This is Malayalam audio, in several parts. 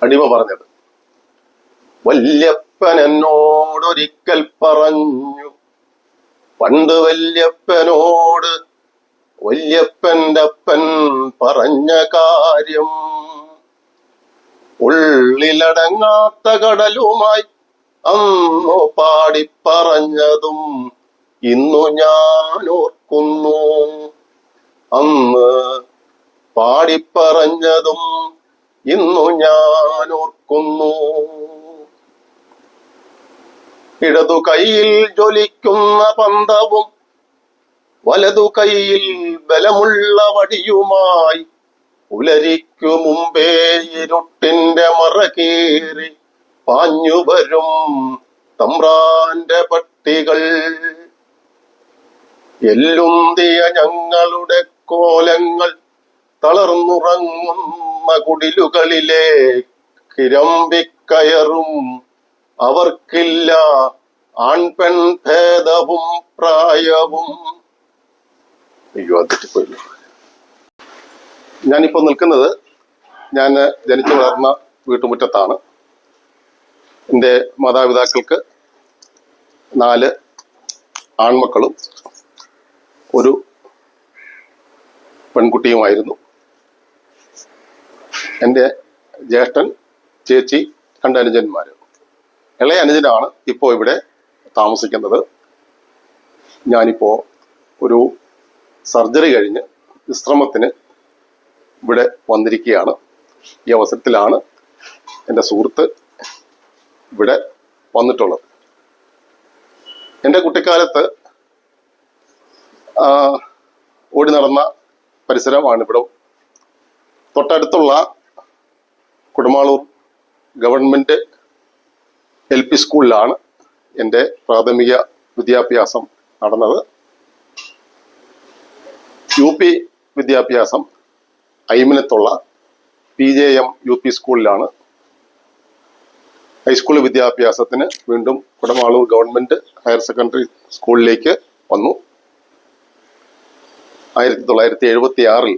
അടിമ പറഞ്ഞത്. വല്യപ്പൻ എന്നോടൊരിക്കൽ പറഞ്ഞു, പണ്ട് വല്യപ്പനോട് വല്യപ്പന്റെ അപ്പൻ പറഞ്ഞ കാര്യം, ഉള്ളിലടങ്ങാത്ത കടലുമായി അന്നു പാടിപ്പറഞ്ഞതും ഇന്നു ഞാൻ ഓർക്കുന്നു. അന്ന് പാടിപ്പറഞ്ഞതും ഇന്നു ഞാൻ ഓർക്കുന്നു. ഇടതു കൈയിൽ ജ്വലിക്കുന്ന പന്തവും വലതു കൈയിൽ ബലമുള്ള വടിയുമായി പുലരിക്കു മുമ്പേ ഇരുട്ടിന്റെ മറകേറി പാഞ്ഞുവരും തമ്പ്രാന്റെ പട്ടികൾ. എല്ലുന്തിയ ഞങ്ങളുടെ കോലങ്ങൾ തളർന്നുറങ്ങുന്ന കുടിലുകളിലെ കിരമ്പിക്കയറും അവർക്കില്ല ആൺപെൺ ഭേദവും പ്രായവും. അയ്യോ, തെറ്റിപ്പോയില്ല. ഞാനിപ്പോ നിൽക്കുന്നത് ഞാൻ ജനിച്ചു വളർന്ന വീട്ടുമുറ്റത്താണ്. എൻ്റെ മാതാപിതാക്കൾക്ക് 4 ആൺമക്കളും ഒരു പെൺകുട്ടിയുമായിരുന്നു. എൻ്റെ ജ്യേഷ്ഠൻ, ചേച്ചി, 2 അനുജന്മാർ. ഇളയ അനുജനാണ് ഇപ്പോൾ ഇവിടെ താമസിക്കുന്നത്. ഞാനിപ്പോ ഒരു സർജറി കഴിഞ്ഞ് വിശ്രമത്തിന് ഇവിടെ വന്നിരിക്കുകയാണ്. ഈ അവസരത്തിലാണ് എൻ്റെ സുഹൃത്ത് ഇവിടെ വന്നിട്ടുള്ളത്. എൻ്റെ കുട്ടിക്കാലത്ത് ഓടി നടന്ന പരിസരമാണ് ഇവിടെ. തൊട്ടടുത്തുള്ള കുടമാളൂർ ഗവൺമെന്റ് LP സ്കൂളിലാണ് എൻ്റെ പ്രാഥമിക വിദ്യാഭ്യാസം നടന്നത്. UP വിദ്യാഭ്യാസം ഐമനത്തുള്ള PJM UP സ്കൂളിലാണ്. ഹൈസ്കൂൾ വിദ്യാഭ്യാസത്തിന് വീണ്ടും കുടമാളൂർ ഗവൺമെന്റ് ഹയർ സെക്കൻഡറി സ്കൂളിലേക്ക് വന്നു. 1976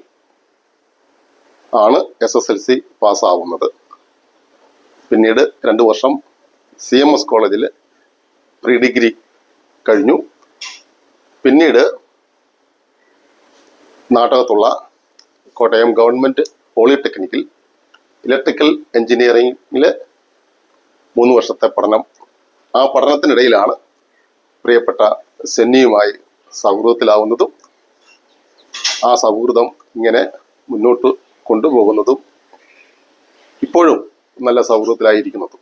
ആണ് SSLC പാസ്സാവുന്നത്. പിന്നീട് 2 വർഷം CMS കോളേജിൽ പ്രീ ഡിഗ്രി കഴിഞ്ഞു. പിന്നീട് നാട്ടകത്തുള്ള കോട്ടയം ഗവൺമെന്റ് പോളിടെക്നിക്കിൽ ഇലക്ട്രിക്കൽ എഞ്ചിനീയറിംഗിൽ 3 വർഷത്തെ പഠനം. ആ പഠനത്തിനിടയിലാണ് പ്രിയപ്പെട്ട സെന്നിയുമായി സൗഹൃദത്തിലാവുന്നതും ആ സൗഹൃദം ഇങ്ങനെ മുന്നോട്ട് കൊണ്ടുപോകുന്നതും ഇപ്പോഴും നല്ല സൗഹൃദത്തിലായിരിക്കുന്നതും.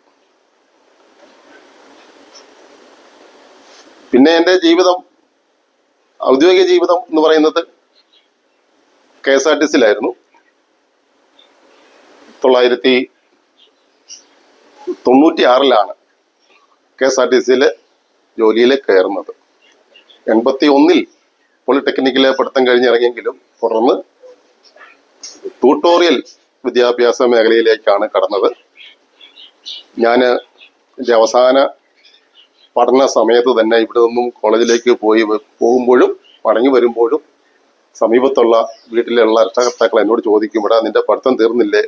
പിന്നെ എൻ്റെ ജീവിതം, ഔദ്യോഗിക ജീവിതം എന്ന് പറയുന്നത് KSRTCയിലായിരുന്നു. 1996 KSRTCയിലെ ജോലിയിൽ കയറുന്നത്. 81 പോളിടെക്നിക്കിലെ പഠിത്തം കഴിഞ്ഞിറങ്ങിയെങ്കിലും തുടർന്ന് ട്യൂട്ടോറിയൽ വിദ്യാഭ്യാസ മേഖലയിലേക്കാണ് കടന്നത്. ഞാൻ എൻ്റെ അവസാന പഠന സമയത്ത് തന്നെ ഇവിടെ നിന്നും കോളേജിലേക്ക് പോകുമ്പോഴും മടങ്ങി വരുമ്പോഴും സമീപത്തുള്ള വീട്ടിലുള്ള രക്ഷകർത്താക്കൾ എന്നോട് ചോദിക്കും, ഇവിടെ നിന്റെ പഠിത്തം തീർന്നില്ലേ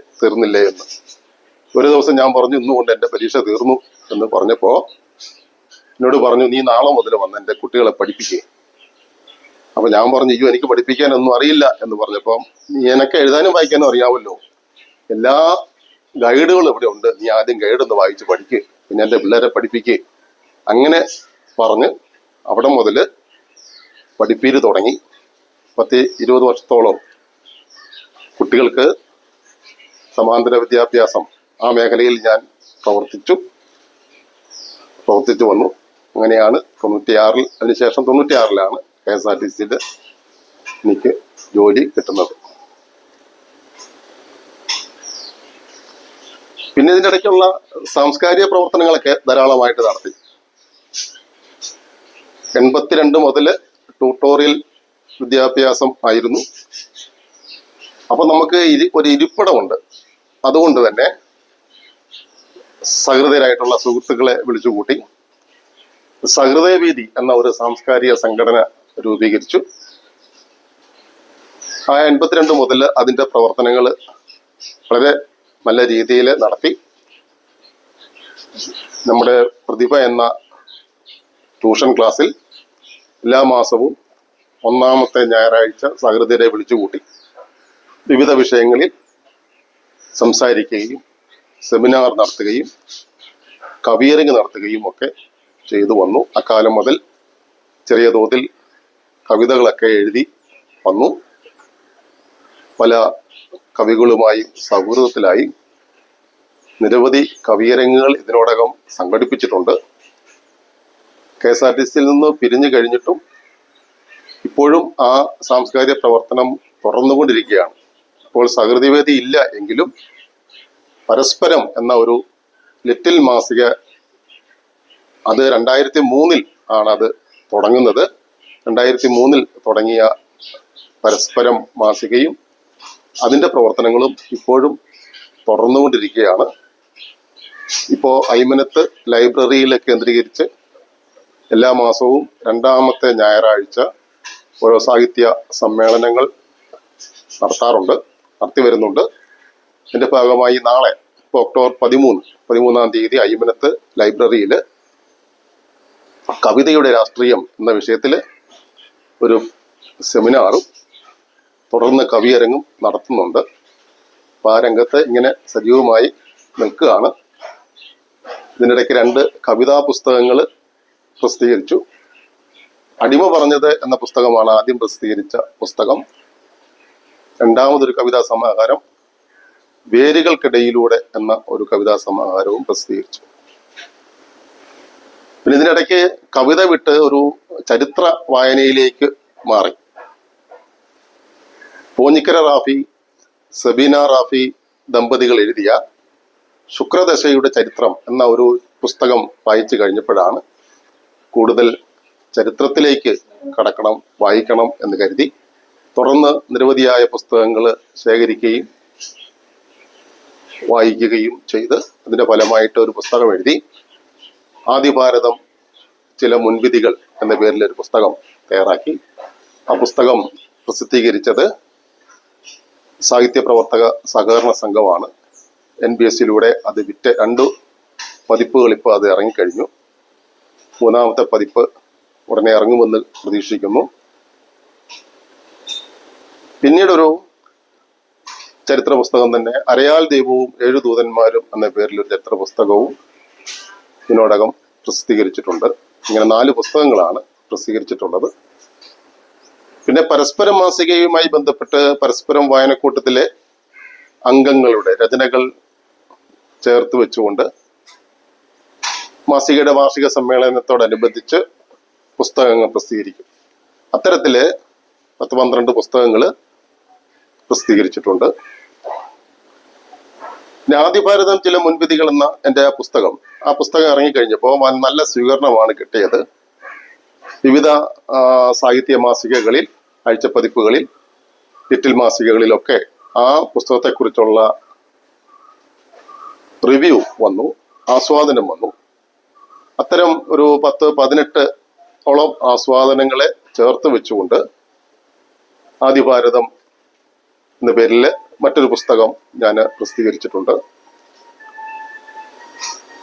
എന്ന്. ഒരു ദിവസം ഞാൻ പറഞ്ഞു, ഇന്നുകൊണ്ട് എൻ്റെ പരീക്ഷ തീർന്നു എന്ന് പറഞ്ഞപ്പോൾ എന്നോട് പറഞ്ഞു, നീ നാളെ മുതൽ വന്ന് എൻ്റെ കുട്ടികളെ പഠിപ്പിക്കുക. അപ്പൊ ഞാൻ പറഞ്ഞു, അയ്യോ എനിക്ക് പഠിപ്പിക്കാനൊന്നും അറിയില്ല എന്ന് പറഞ്ഞപ്പം, നീ എനക്ക് എഴുതാനും വായിക്കാനും അറിയാമല്ലോ, എല്ലാ ഗൈഡുകളും ഇവിടെ ഉണ്ട്, നീ ആദ്യം ഗൈഡ് ഒന്ന് വായിച്ച് പഠിക്കുക, പിന്നെ എൻ്റെ പിള്ളേരെ പഠിപ്പിക്കുക. അങ്ങനെ പറഞ്ഞ് അവിടെ മുതൽ പഠിപ്പീര് തുടങ്ങി. 10-20 വർഷത്തോളം കുട്ടികൾക്ക് സമാന്തര വിദ്യാഭ്യാസം ആ മേഖലയിൽ ഞാൻ പ്രവർത്തിച്ചു വന്നു. അങ്ങനെയാണ് 96 അതിനുശേഷം 96 KSRTCയിൽ എനിക്ക് ജോലി കിട്ടുന്നത്. പിന്നെ ഇതിൻ്റെ ഇടയ്ക്കുള്ള സാംസ്കാരിക പ്രവർത്തനങ്ങളൊക്കെ ധാരാളമായിട്ട് നടത്തി. 82 മുതൽ ട്യൂട്ടോറിയൽ വിദ്യാഭ്യാസം ആയിരുന്നു. അപ്പൊ നമുക്ക് ഒരു ഇരിപ്പിടമുണ്ട്. അതുകൊണ്ട് തന്നെ സഹൃദയരായിട്ടുള്ള സുഹൃത്തുക്കളെ വിളിച്ചുകൂട്ടി സഹൃദയവേദി എന്ന ഒരു സാംസ്കാരിക സംഘടന രൂപീകരിച്ചു. ആ 82 മുതൽ അതിന്റെ പ്രവർത്തനങ്ങൾ വളരെ നല്ല രീതിയിൽ നടത്തി. നമ്മുടെ പ്രതിഭ എന്ന ട്യൂഷൻ ക്ലാസ്സിൽ എല്ലാ മാസവും ഒന്നാമത്തെ ഞായറാഴ്ച സഹൃദയരെ വിളിച്ചുകൂട്ടി വിവിധ വിഷയങ്ങളിൽ സംസാരിക്കുകയും സെമിനാർ നടത്തുകയും കവിയരങ്ങ് നടത്തുകയും ഒക്കെ ചെയ്തു വന്നു. അക്കാലം മുതൽ ചെറിയ തോതിൽ കവിതകളൊക്കെ എഴുതി വന്നു. പല കവികളുമായി സൗഹൃദത്തിലായി. നിരവധി കവിയരങ്ങുകൾ ഇതിനോടകം സംഘടിപ്പിച്ചിട്ടുണ്ട്. KSRTC നിന്ന് പിരിഞ്ഞു കഴിഞ്ഞിട്ടും ഇപ്പോഴും ആ സാംസ്കാരിക പ്രവർത്തനം തുടർന്നുകൊണ്ടിരിക്കുകയാണ്. ഇപ്പോൾ സഹൃദയവേദി ഇല്ല എങ്കിലും പരസ്പരം എന്ന ഒരു ലിറ്റിൽ മാസിക, അത് 2003 ആണ് അത് തുടങ്ങുന്നത്. 2003 തുടങ്ങിയ പരസ്പരം മാസികയും അതിൻ്റെ പ്രവർത്തനങ്ങളും ഇപ്പോഴും തുടർന്നുകൊണ്ടിരിക്കുകയാണ്. ഇപ്പോൾ അയ്മനത്ത് ലൈബ്രറിയിൽ കേന്ദ്രീകരിച്ച് എല്ലാ മാസവും രണ്ടാമത്തെ ഞായറാഴ്ച ഓരോ സാഹിത്യ സമ്മേളനങ്ങൾ നടത്തി വരുന്നുണ്ട്. ഇതിന്റെ ഭാഗമായി നാളെ ഒക്ടോബർ 13-13 തീയതി അയ്മനത്ത് ലൈബ്രറിയിൽ കവിതയുടെ രാഷ്ട്രീയം എന്ന വിഷയത്തിൽ ഒരു സെമിനാറും തുടർന്ന് കവിയരങ്ങും നടത്തുന്നുണ്ട്. അപ്പോൾ ആ രംഗത്ത് ഇങ്ങനെ സജീവമായി നിൽക്കുകയാണ്. ഇതിനിടയ്ക്ക് 2 കവിതാ പുസ്തകങ്ങൾ പ്രസിദ്ധീകരിച്ചു. അടിമ പറഞ്ഞത് എന്ന പുസ്തകമാണ് ആദ്യം പ്രസിദ്ധീകരിച്ച പുസ്തകം. രണ്ടാമതൊരു കവിതാ സമാഹാരം വേരുകൾക്കിടയിലൂടെ എന്ന ഒരു കവിതാ സമാഹാരവും പ്രസിദ്ധീകരിച്ചു. പിന്നെ ഇതിനിടയ്ക്ക് കവിത വിട്ട് ഒരു ചരിത്ര വായനയിലേക്ക് മാറി. പോഞ്ഞിക്കര റാഫി, സബീന റാഫി ദമ്പതികൾ എഴുതിയ ശുക്രദശയുടെ ചരിത്രം എന്ന ഒരു പുസ്തകം വായിച്ചു കഴിഞ്ഞപ്പോഴാണ് കൂടുതൽ ചരിത്രത്തിലേക്ക് കടക്കണം, വായിക്കണം എന്ന് കരുതി തുടർന്ന് നിരവധിയായ പുസ്തകങ്ങൾ ശേഖരിക്കുകയും വായിക്കുകയും ചെയ്ത് അതിന്റെ ഫലമായിട്ട് ഒരു പുസ്തകം എഴുതി. ആദിഭാരതം ചില മുൻവിധികൾ എന്ന പേരിൽ ഒരു പുസ്തകം തയ്യാറാക്കി. ആ പുസ്തകം പ്രസിദ്ധീകരിച്ചത് സാഹിത്യ പ്രവർത്തക സഹകരണ സംഘമാണ്. NBSലൂടെ അത് വിറ്റ് 2 പതിപ്പുകൾ ഇപ്പോൾ അത് ഇറങ്ങിക്കഴിഞ്ഞു. 3ാമത്തെ പതിപ്പ് ഉടനെ ഇറങ്ങുമെന്ന് പ്രതീക്ഷിക്കുന്നു. പിന്നീടൊരു ചരിത്ര പുസ്തകം തന്നെ അരയാൽ ദൈവവും 7 ദൂതന്മാരും എന്ന പേരിൽ ഒരു ചരിത്ര പുസ്തകവും ഇതിനോടകം പ്രസിദ്ധീകരിച്ചിട്ടുണ്ട്. ഇങ്ങനെ 4 പുസ്തകങ്ങളാണ് പ്രസിദ്ധീകരിച്ചിട്ടുള്ളത്. പിന്നെ പരസ്പരം മാസികയുമായി ബന്ധപ്പെട്ട് പരസ്പരം വായനക്കൂട്ടത്തിലെ അംഗങ്ങളുടെ രചനകൾ ചേർത്ത് വെച്ചുകൊണ്ട് മാസികയുടെ വാർഷിക സമ്മേളനത്തോടനുബന്ധിച്ച് പുസ്തകങ്ങൾ പ്രസിദ്ധീകരിക്കും. അത്തരത്തില് 10-12 പുസ്തകങ്ങൾ പ്രസിദ്ധീകരിച്ചിട്ടുണ്ട്. ആദിഭാരതം ചില മുൻവിധികൾ എന്ന എൻ്റെ ആ പുസ്തകം ഇറങ്ങിക്കഴിഞ്ഞപ്പോൾ നല്ല സ്വീകരണമാണ് കിട്ടിയത്. വിവിധ സാഹിത്യ മാസികകളിൽ, ആഴ്ചപ്പതിപ്പുകളിൽ, ലിറ്റിൽ മാസികകളിലൊക്കെ ആ പുസ്തകത്തെക്കുറിച്ചുള്ള റിവ്യൂ വന്നു, ആസ്വാദനം വന്നു. അത്തരം ഒരു 10-18 ആസ്വാദനങ്ങളെ ചേർത്ത് വെച്ചുകൊണ്ട് ആദിഭാരതം എന്ന പേരിൽ മറ്റൊരു പുസ്തകം ഞാൻ പ്രസിദ്ധീകരിച്ചിട്ടുണ്ട്.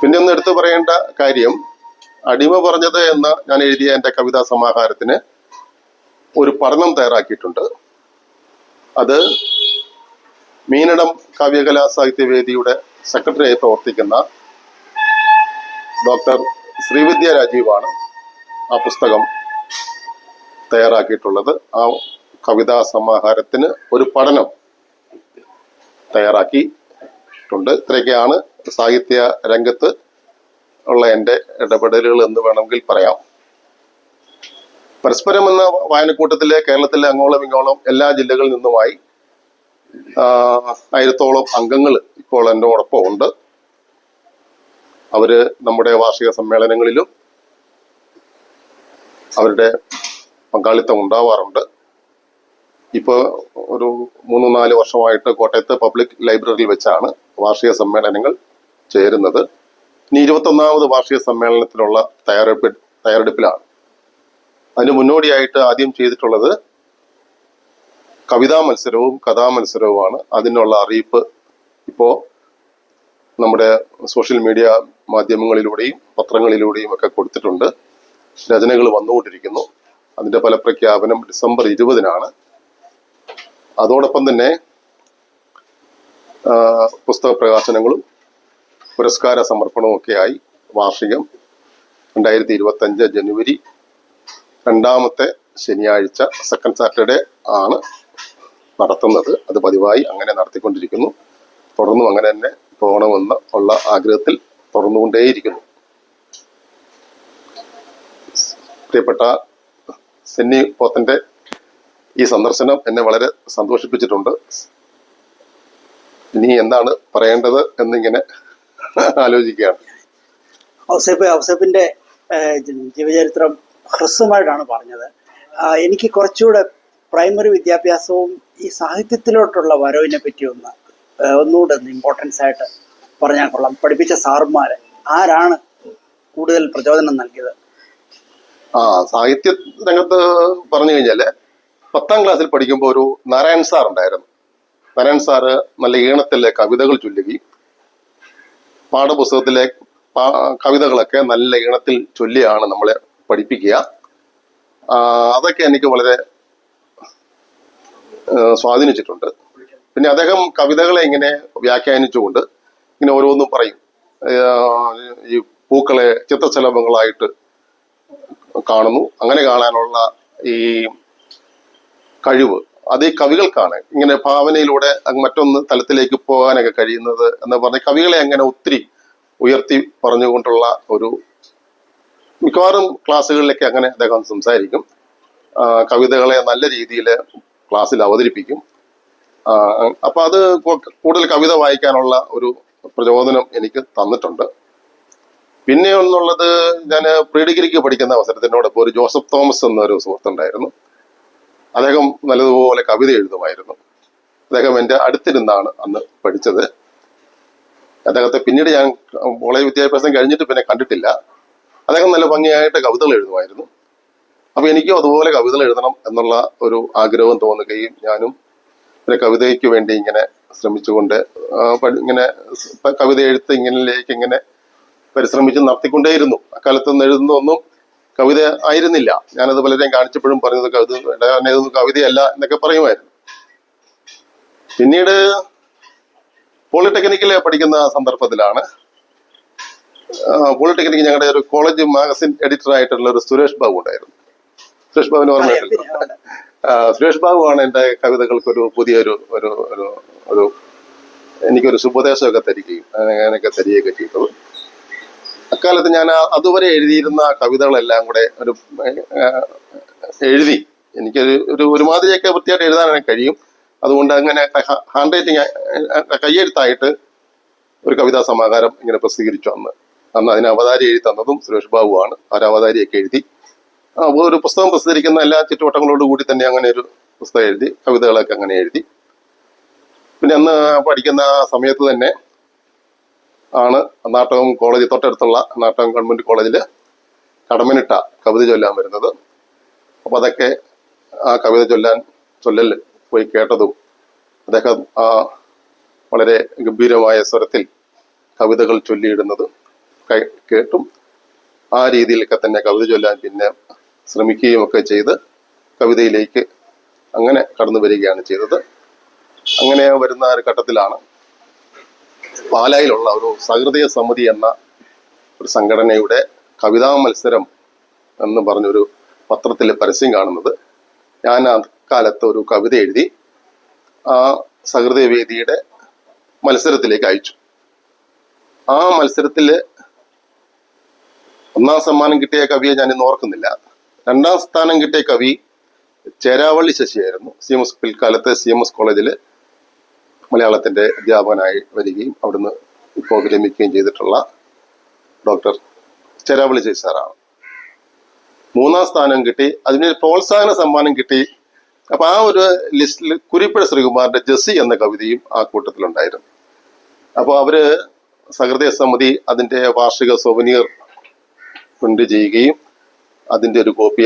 പിന്നെ ഒന്ന് എടുത്തു പറയേണ്ട കാര്യം, അടിമ പറഞ്ഞത് എന്ന ഞാൻ എഴുതിയ എൻ്റെ കവിതാ സമാഹാരത്തിന് ഒരു പഠനം തയ്യാറാക്കിയിട്ടുണ്ട്. അത് മീനടം കാവ്യകലാ സാഹിത്യവേദിയുടെ സെക്രട്ടറിയായി പ്രവർത്തിക്കുന്ന ഡോക്ടർ ശ്രീവിദ്യ രാജീവാണ് ആ പുസ്തകം തയ്യാറാക്കിയിട്ടുള്ളത്. ആ കവിതാ സമാഹാരത്തിന് ഒരു പഠനം തയ്യാറാക്കിയിട്ടുണ്ട്. ഇത്രയൊക്കെയാണ് സാഹിത്യ രംഗത്ത് ഉള്ള എൻ്റെ ഇടപെടലുകൾ എന്ന് വേണമെങ്കിൽ പറയാം. പരസ്പരം എന്ന വായനക്കൂട്ടത്തിലെ കേരളത്തിലെ അങ്ങോളം ഇങ്ങോളം എല്ലാ ജില്ലകളിൽ നിന്നുമായി 1000-ഓളം അംഗങ്ങൾ ഇപ്പോൾ എന്നോടൊപ്പം ഉണ്ട്. അവര് നമ്മുടെ വാർഷിക സമ്മേളനങ്ങളിലും അവരുടെ പങ്കാളിത്തം ഉണ്ടാവാറുണ്ട്. ഇപ്പോൾ ഒരു 3-4 വർഷമായിട്ട് കോട്ടയത്ത് പബ്ലിക് ലൈബ്രറിയിൽ വെച്ചാണ് വാർഷിക സമ്മേളനങ്ങൾ ചേരുന്നത്. ഇനി 21ാമത് വാർഷിക സമ്മേളനത്തിനുള്ള തയ്യാറെടുപ്പിലാണ്. അതിന് മുന്നോടിയായിട്ട് ആദ്യം ചെയ്തിട്ടുള്ളത് കവിതാ മത്സരവും കഥാമത്സരവുമാണ്. അതിനുള്ള അറിയിപ്പ് ഇപ്പോൾ നമ്മുടെ സോഷ്യൽ മീഡിയ മാധ്യമങ്ങളിലൂടെയും പത്രങ്ങളിലൂടെയും ഒക്കെ കൊടുത്തിട്ടുണ്ട്. രചനകൾ വന്നുകൊണ്ടിരിക്കുന്നു. അതിന്റെ ഫലപ്രഖ്യാപനം ഡിസംബർ 20-നാണ്. അതോടൊപ്പം തന്നെ പുസ്തക പ്രകാശനങ്ങളും പുരസ്കാര സമർപ്പണവും ഒക്കെയായി വാർഷികം 2025 ജനുവരി 2-ാമത്തെ ശനിയാഴ്ച സെക്കൻഡ് സാറ്റർഡേ ആണ് നടത്തുന്നത്. അത് പതിവായി അങ്ങനെ നടത്തിക്കൊണ്ടിരിക്കുന്നു. തുടർന്നും അങ്ങനെ തന്നെ പോകണമെന്ന് ഉള്ള ആഗ്രഹത്തിൽ തുടർന്നുകൊണ്ടേയിരിക്കുന്നു. പ്രിയപ്പെട്ട സെന്നി പോത്തന്റെ ഈ സന്ദർശനം എന്നെ വളരെ സന്തോഷിപ്പിച്ചിട്ടുണ്ട്. ഇനി എന്താണ് പറയേണ്ടത് എന്നിങ്ങനെ ആലോചിക്കുകയാണ്. ഔസേപ്പിന്റെ ജീവചരിത്രം ഹ്രസ്വമായിട്ടാണ് പറഞ്ഞത്. എനിക്ക് കുറച്ചുകൂടെ പ്രൈമറി വിദ്യാഭ്യാസവും ഈ സാഹിത്യത്തിലോട്ടുള്ള വരവിനെ പറ്റി ഒന്നുകൂടെ ഇമ്പോർട്ടൻസ് ആയിട്ട് പറഞ്ഞാൽ കൊള്ളാം. പഠിപ്പിച്ച സാറുമാര് ആരാണ് കൂടുതൽ പ്രചോദനം നൽകിയത്? സാഹിത്യ രംഗത്ത് പറഞ്ഞു കഴിഞ്ഞാല് 10ാം ക്ലാസ്സിൽ പഠിക്കുമ്പോൾ ഒരു നാരായൺ സാർ ഉണ്ടായിരുന്നു. നാരായൺ സാറ് നല്ല ഈണത്തിലെ കവിതകൾ ചൊല്ലുകയും പാഠപുസ്തകത്തിലെ കവിതകളൊക്കെ നല്ല ഈണത്തിൽ ചൊല്ലിയാണ് നമ്മളെ പഠിപ്പിക്കുക. അതൊക്കെ എനിക്ക് വളരെ സ്വാധീനിച്ചിട്ടുണ്ട്. പിന്നെ അദ്ദേഹം കവിതകളെ ഇങ്ങനെ വ്യാഖ്യാനിച്ചുകൊണ്ട് ഇങ്ങനെ ഓരോന്നും പറയും. ഈ പൂക്കളെ ചിത്രശലഭങ്ങളായിട്ട് കാണുന്നു. അങ്ങനെ കാണാനുള്ള ഈ കഴിവ് അത് ഈ കവികൾക്കാണ്. ഇങ്ങനെ ഭാവനയിലൂടെ മറ്റൊന്ന് തലത്തിലേക്ക് പോകാനൊക്കെ കഴിയുന്നത് എന്ന് പറഞ്ഞ കവികളെ അങ്ങനെ ഒത്തിരി ഉയർത്തി പറഞ്ഞുകൊണ്ടുള്ള ഒരു മിക്കവാറും ക്ലാസ്സുകളിലൊക്കെ അങ്ങനെ അദ്ദേഹം സംസാരിക്കും. കവിതകളെ നല്ല രീതിയിൽ ക്ലാസ്സിൽ അവതരിപ്പിക്കും. അപ്പൊ അത് കൂടുതൽ കവിത വായിക്കാനുള്ള ഒരു പ്രചോദനം എനിക്ക് തന്നിട്ടുണ്ട്. പിന്നെ ഒന്നുള്ളത്, ഞാൻ പ്രീ ഡിഗ്രിക്ക് പഠിക്കുന്ന അവസരത്തിനോടൊപ്പം ഒരു ജോസഫ് തോമസ് എന്നൊരു സുഹൃത്തുണ്ടായിരുന്നു. അദ്ദേഹം നല്ലതുപോലെ കവിത എഴുതുമായിരുന്നു. അദ്ദേഹം എൻ്റെ അടുത്തിരുന്നാണ് അന്ന് പഠിച്ചത്. അദ്ദേഹത്തെ പിന്നീട് ഞാൻ കോളേജ് വിദ്യാഭ്യാസം കഴിഞ്ഞിട്ട് പിന്നെ കണ്ടിട്ടില്ല. അദ്ദേഹം നല്ല ഭംഗിയായിട്ട് കവിതകൾ എഴുതുമായിരുന്നു. അപ്പൊ എനിക്കും അതുപോലെ കവിതകൾ എഴുതണം എന്നുള്ള ഒരു ആഗ്രഹം തോന്നുകയും ഞാനും പിന്നെ കവിതയ്ക്ക് വേണ്ടി ഇങ്ങനെ ശ്രമിച്ചുകൊണ്ട് ഇങ്ങനെ കവിത എഴുത്ത് ഇങ്ങനെ പരിശ്രമിച്ച് നടത്തിക്കൊണ്ടേയിരുന്നു. അക്കാലത്തൊന്നും എഴുതുന്നതൊന്നും കവിത ആയിരുന്നില്ല. ഞാനത് പലരെയും കാണിച്ചപ്പോഴും പറഞ്ഞത് ഇതൊന്നും കവിതയല്ല എന്നൊക്കെ പറയുമായിരുന്നു. പിന്നീട് പോളിടെക്നിക്കിൽ പഠിക്കുന്ന സന്ദർഭത്തിലാണ് പോളിടെക്നിക്ക് ഞങ്ങളുടെ ഒരു കോളേജ് മാഗസിൻ എഡിറ്റർ ആയിട്ടുള്ള ഒരു സുരേഷ് ബാബു ഉണ്ടായിരുന്നു. സുരേഷ് ബാബുവിന് ഓർമ്മയുണ്ടല്ലോ. സുരേഷ് ബാബുവാണ് എൻ്റെ കവിതകൾക്കൊരു പുതിയൊരു ഒരു ഒരു ഒരു എനിക്കൊരു ശുഭോദേശമൊക്കെ തരികയും അങ്ങനെയൊക്കെ തരികയൊക്കെ ചെയ്തത്. അക്കാലത്ത് ഞാൻ അതുവരെ എഴുതിയിരുന്ന കവിതകളെല്ലാം കൂടെ ഒരു എഴുതി എനിക്കൊരു ഒരുമാതിരിയൊക്കെ വൃത്തിയായിട്ട് എഴുതാൻ കഴിയും. അതുകൊണ്ട് അങ്ങനെ ഹാൻഡ് റൈറ്റിങ് കയ്യെഴുത്തായിട്ട് ഒരു കവിതാ സമാഹാരം ഇങ്ങനെ പ്രസിദ്ധീകരിച്ചു. അന്ന് അതിന് അവതാരി എഴുതി തന്നതും സുരേഷ് ബാബുവാണ്. അവതാരിയൊക്കെ എഴുതി ഒരു പുസ്തകം പ്രസിദ്ധീകരിക്കുന്ന എല്ലാ ചുറ്റുവട്ടങ്ങളോട് കൂടി തന്നെ അങ്ങനെ ഒരു പുസ്തകം എഴുതി, കവിതകളൊക്കെ അങ്ങനെ എഴുതി. പിന്നെ അന്ന് പഠിക്കുന്ന സമയത്ത് തന്നെ ആണ് നാട്ടകം കോളേജ്, തൊട്ടടുത്തുള്ള നാട്ടകം ഗവൺമെന്റ് കോളേജിൽ കടമനിട്ട കവിത ചൊല്ലാൻ വരുന്നത്. അപ്പൊ അതൊക്കെ ആ കവിത ചൊല്ലൽ പോയി കേട്ടതും അദ്ദേഹം വളരെ ഗംഭീരമായ സ്വരത്തിൽ കവിതകൾ ചൊല്ലിയിടുന്നതും കേട്ടും ആ രീതിയിലൊക്കെ തന്നെ കവിത ചൊല്ലാൻ പിന്നെ ശ്രമിക്കുകയും ഒക്കെ ചെയ്ത് കവിതയിലേക്ക് അങ്ങനെ കടന്നു വരികയാണ് ചെയ്തത്. അങ്ങനെ വരുന്ന ഒരു ഘട്ടത്തിലാണ് പാലായിലുള്ള ഒരു സഹൃദയ സമിതി എന്ന ഒരു സംഘടനയുടെ കവിതാ മത്സരം എന്ന് പറഞ്ഞൊരു പത്രത്തിൽ പരസ്യം കാണുന്നത്. ഞാൻ അക്കാലത്ത് ഒരു കവിത എഴുതി ആ സഹൃദയ വേദിയുടെ മത്സരത്തിലേക്ക് അയച്ചു. ആ മത്സരത്തിൽ 1ാം സമ്മാനം കിട്ടിയ കവിയെ ഞാൻ ഇന്ന് ഓർക്കുന്നില്ല. 2ാം സ്ഥാനം കിട്ടിയ കവി ചേരാവള്ളി ശശിയായിരുന്നു. പിൽക്കാലത്ത് CMS കോളേജിൽ മലയാളത്തിന്റെ അധ്യാപകനായി വരികയും അവിടുന്ന് ഇപ്പോൾ വിരമിക്കുകയും ചെയ്തിട്ടുള്ള ഡോക്ടർ ചേരാവള്ളി ശശി സാറാണ്. 3ാം സ്ഥാനം കിട്ടി. അതിന് പ്രോത്സാഹന സമ്മാനം കിട്ടി. അപ്പൊ ആ ഒരു ലിസ്റ്റിൽ കുരിപ്പുഴ ശ്രീകുമാറിന്റെ ജെസ്സി എന്ന കവിതയും ആ കൂട്ടത്തിലുണ്ടായിരുന്നു. അപ്പോൾ അവര് സഹൃദയ സമിതി അതിന്റെ വാർഷിക സൊവനീർ പ്രിന്റ് ചെയ്യുകയും അതിന്റെ ഒരു കോപ്പി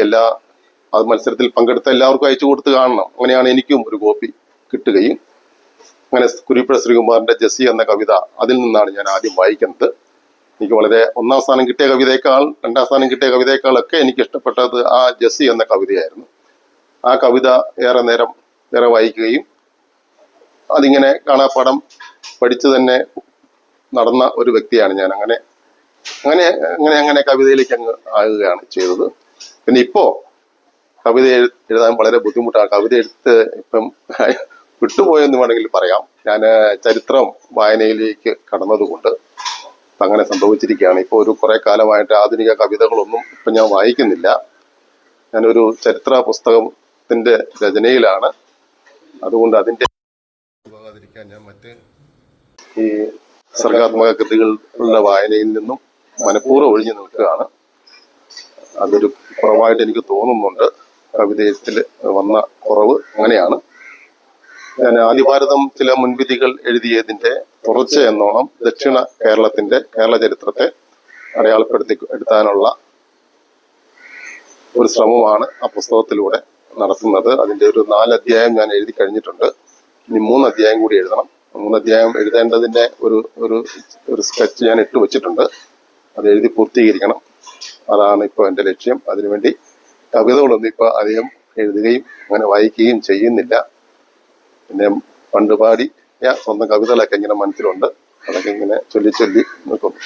മത്സരത്തിൽ പങ്കെടുത്ത എല്ലാവർക്കും അയച്ചു കൊടുത്ത് കാണണം. അങ്ങനെയാണ് എനിക്കും ഒരു കോപ്പി കിട്ടുകയും അങ്ങനെ കുരിപ്പുഴ ശ്രീകുമാറിന്റെ ജെസ്സി എന്ന കവിത, അതിൽ നിന്നാണ് ഞാൻ ആദ്യം വായിക്കുന്നത്. എനിക്ക് വളരെ ഒന്നാം സ്ഥാനം കിട്ടിയ കവിതയേക്കാൾ, രണ്ടാം സ്ഥാനം കിട്ടിയ കവിതയേക്കാളൊക്കെ എനിക്ക് ഇഷ്ടപ്പെട്ടത് ആ ജെസ്സി എന്ന കവിതയായിരുന്നു. ആ കവിത ഏറെ വായിക്കുകയും അതിങ്ങനെ കാണാപ്പാഠം പഠിച്ചു തന്നെ നടന്ന ഒരു വ്യക്തിയാണ് ഞാൻ. അങ്ങനെ കവിതയിലേക്ക് അങ്ങ് ആകുകയാണ് ചെയ്തത്. പിന്നെ ഇപ്പോ കവിത എഴുതാൻ വളരെ ബുദ്ധിമുട്ടാണ്. കവിത എഴുത്ത് ഇപ്പം വിട്ടുപോയെന്ന് വേണമെങ്കിൽ പറയാം. ഞാൻ ചരിത്രം വായനയിലേക്ക് കടന്നതുകൊണ്ട് അങ്ങനെ സംഭവിച്ചിരിക്കുകയാണ്. ഇപ്പോൾ ഒരു കുറെ കാലമായിട്ട് ആധുനിക കവിതകളൊന്നും ഇപ്പം ഞാൻ വായിക്കുന്നില്ല. ഞാനൊരു ചരിത്ര പുസ്തകത്തിന്റെ രചനയിലാണ്. അതുകൊണ്ട് അതിന്റെ പോകാതിരിക്കാൻ ഞാൻ മറ്റ് ഈ സർഗാത്മക കൃതികളുടെ വായനയിൽ നിന്നും മനഃപൂർവ്വം ഒഴിഞ്ഞു നിൽക്കുകയാണ്. അതൊരു കുറവായിട്ട് എനിക്ക് തോന്നുന്നുണ്ട്. കവിതയിൽ വന്ന കുറവ് അങ്ങനെയാണ്. ഞാൻ ആദിഭാരതം ചില മുൻവിധികൾ എഴുതിയതിന്റെ തുടർച്ച എന്നോണം ദക്ഷിണ കേരള ചരിത്രത്തെ അടയാളപ്പെടുത്തി എടുത്താനുള്ള ഒരു ശ്രമമാണ് ആ പുസ്തകത്തിലൂടെ നടത്തുന്നത്. അതിന്റെ ഒരു 4 അധ്യായം ഞാൻ എഴുതി കഴിഞ്ഞിട്ടുണ്ട്. ഇനി 3 അധ്യായം കൂടി എഴുതണം. 3 അധ്യായം എഴുതേണ്ടതിന്റെ ഒരു സ്കെച്ച് ഞാൻ ഇട്ടു വെച്ചിട്ടുണ്ട്. അത് എഴുതി പൂർത്തീകരിക്കണം. അതാണ് ഇപ്പോൾ എൻ്റെ ലക്ഷ്യം. അതിനുവേണ്ടി കവിതകളൊന്നും ഇപ്പൊ അധികം എഴുതുകയും അങ്ങനെ വായിക്കുകയും ചെയ്യുന്നില്ല. പിന്നെ പണ്ട് പാടിയ സ്വന്തം കവിതകളൊക്കെ ഇങ്ങനെ മനസ്സിലുണ്ട്. അതൊക്കെ ഇങ്ങനെ ചൊല്ലി നിൽക്കുന്നു.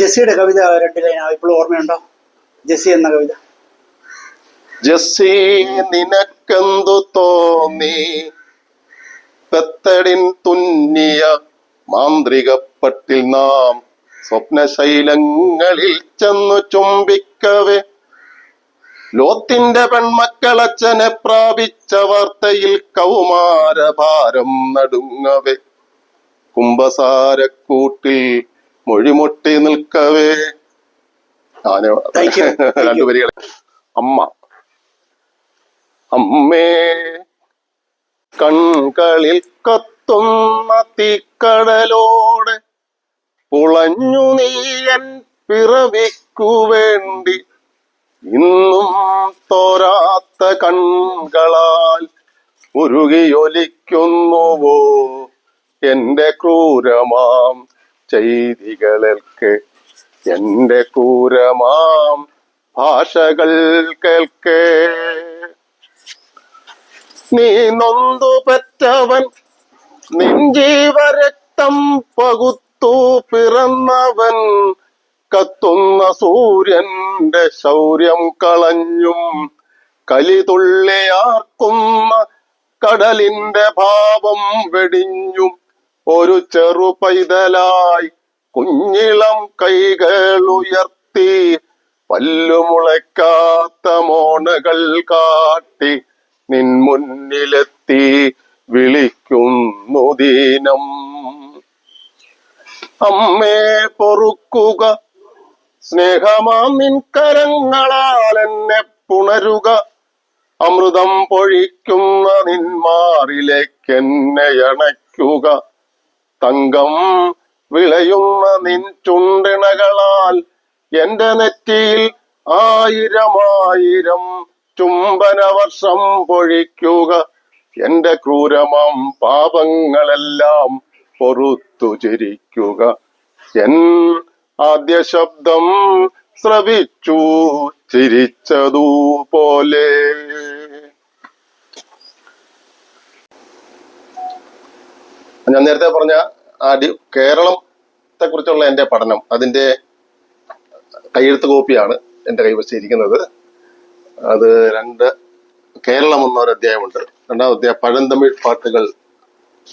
ജെസ്സിയുടെ കവിത 2 ലൈൻ ഇപ്പോഴും ഓർമ്മയുണ്ടോ? ജെസ്സി എന്ന കവിത. ജെസ്സി നിനക്കെന്തു തോന്നി പെത്തടിൻ തുന്നിയ മാന്ത്രികപ്പട്ടിൽ നാം സ്വപ്നശൈലങ്ങളിൽ ചെന്നു ചുംബിക്കവേ, ലോത്തിന്റെ പെൺമക്കളച്ഛനെ പ്രാപിച്ച വാർത്തയിൽ കൗമാരഭാരം നടുങ്ങവേ, കുംഭസാരക്കൂട്ടിൽ മൊഴിമുട്ടി നിൽക്കവേ. രണ്ടു വരികൾ. അമ്മേ കൺകളിൽ കത്തുന്ന തീക്കടലോടെ പുളഞ്ഞു നീയൻ പിറവിക്കു വേണ്ടി, ഇന്നും തോരാത്ത കൺകളാൽ ഉരുകിയൊലിക്കുന്നുവോ എന്റെ ക്രൂരമാം ചെയ്തികളൊക്കെ, എന്റെ ക്രൂരമാം ഭാഷകൾ കേൾക്കേ. നീ നൊന്തു പെറ്റവൻ, നിൻ ജീവരക്തം പകുത്തു പിറന്നവൻ, കത്തുന്ന സൂര്യന്റെ ശൗര്യം കളഞ്ഞും കലിതുള്ളിയാർക്കുന്ന കടലിന്റെ ഭാവം വെടിഞ്ഞും ഒരു ചെറു പൈതലായി കുഞ്ഞിളം കൈകളുയർത്തി പല്ലുമുളയ്ക്കാത്ത മോണകൾ കാട്ടി നിൻ മുന്നിലെത്തി വിളിക്കുന്നു ദീനം. അമ്മേ പൊറുക്കുക, സ്നേഹമാം നിൻ കരങ്ങളാൽ എന്നെ പുണരുക, അമൃതം പൊഴിക്കുന്ന നിന്മാറിലേക്ക് എന്നെ അണയ്ക്കുക, തങ്കം വിളയുന്ന നിൻ ചുണ്ടിണകളാൽ എന്റെ നെറ്റിയിൽ 1000 ചുംബനവർഷം പൊഴിക്കുക, എന്റെ ക്രൂരമാം പാപങ്ങളെല്ലാം പൊറുത്തു ചിരിക്കുക, എൻ ആദ്യ ശബ്ദം ശ്രവിച്ചു ചിരിച്ചതുപോലെ. ഞാൻ നേരത്തെ പറഞ്ഞ കേരളത്തെ കുറിച്ചുള്ള എന്റെ പഠനം, അതിന്റെ കയ്യെഴുത്ത് കോപ്പിയാണ് എന്റെ കൈവശം ഇരിക്കുന്നത്. അത് കേരളം എന്നൊരു അധ്യായമുണ്ട്. 2ാം അധ്യായം പഴന്തമിഴ് പാട്ടുകൾ.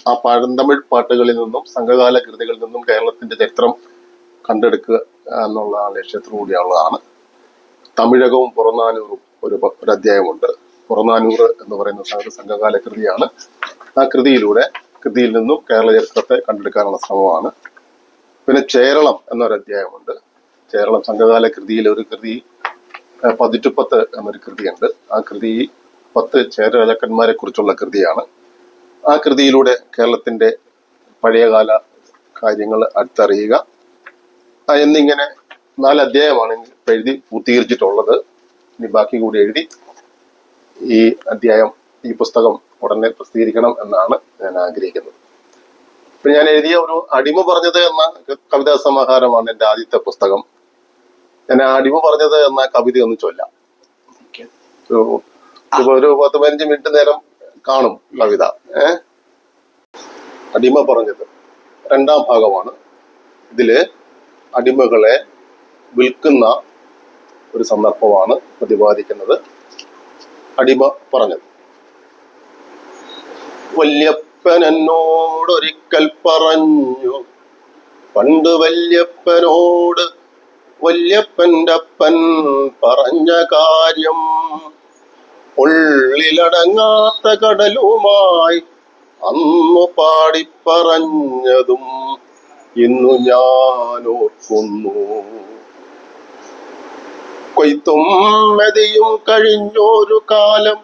ആ പഴന്തമിഴ് പാട്ടുകളിൽ നിന്നും സംഘകാല കൃതികളിൽ നിന്നും കേരളത്തിന്റെ ചരിത്രം കണ്ടെടുക്കുക എന്നുള്ള ലക്ഷ്യത്തോടുകൂടിയുള്ളതാണ്. തമിഴകവും പുറനാനൂറും ഒരു അധ്യായമുണ്ട്. പുറനാനൂറ് എന്ന് പറയുന്ന സംഘകാല കൃതിയാണ്. ആ കൃതിയിൽ നിന്നും കേരള ചരിത്രത്തെ കണ്ടെടുക്കാനുള്ള ശ്രമമാണ്. പിന്നെ ചേരളം എന്നൊരു അധ്യായമുണ്ട്. ചേരളം സംഘകാല കൃതിയിലെ ഒരു കൃതി, പതിറ്റുപ്പത്ത് എന്നൊരു കൃതിയുണ്ട്. ആ കൃതി 10 ചേര രാജാക്കന്മാരെ കുറിച്ചുള്ള കൃതിയാണ്. ആ കൃതിയിലൂടെ കേരളത്തിന്റെ പഴയകാല കാര്യങ്ങൾ അടുത്തറിയുക എന്നിങ്ങനെ 4 അധ്യായമാണ് എഴുതി പൂർത്തീകരിച്ചിട്ടുള്ളത്. ഇനി ബാക്കി കൂടി എഴുതി ഈ പുസ്തകം ഉടനെ പ്രസിദ്ധീകരിക്കണം എന്നാണ് ഞാൻ ആഗ്രഹിക്കുന്നത്. ഇപ്പൊ ഞാൻ എഴുതിയ ഒരു അടിമ പറഞ്ഞത് എന്ന കവിതാ സമാഹാരമാണ് എൻ്റെ ആദ്യത്തെ പുസ്തകം. ഞാൻ അടിമ പറഞ്ഞത് എന്ന കവിത ഒന്ന് ചൊല്ലാം. ഒരു 10-15 മിനിറ്റ് നേരം കാണും കവിത. അടിമ പറഞ്ഞത് 2ാം ഭാഗമാണ്. ഇതില് അടിമകളെ വിൽക്കുന്ന ഒരു സന്ദർഭമാണ് പ്രതിപാദിക്കുന്നത്. അടിമ പറഞ്ഞത്: വല്യപ്പൻ എന്നോടൊരിക്കൽ പറഞ്ഞു, പണ്ട് വല്യപ്പനോട് വല്യപ്പൻ്റെ അപ്പൻ പറഞ്ഞ കാര്യം, ഉള്ളിലടങ്ങാത്ത കടലുമായി അന്നു പാടിപ്പറഞ്ഞതും ഇന്നു ഞാൻ ഓർക്കുന്നു. കൊയ്ത്തും മെതിയും കഴിഞ്ഞൊരു കാലം,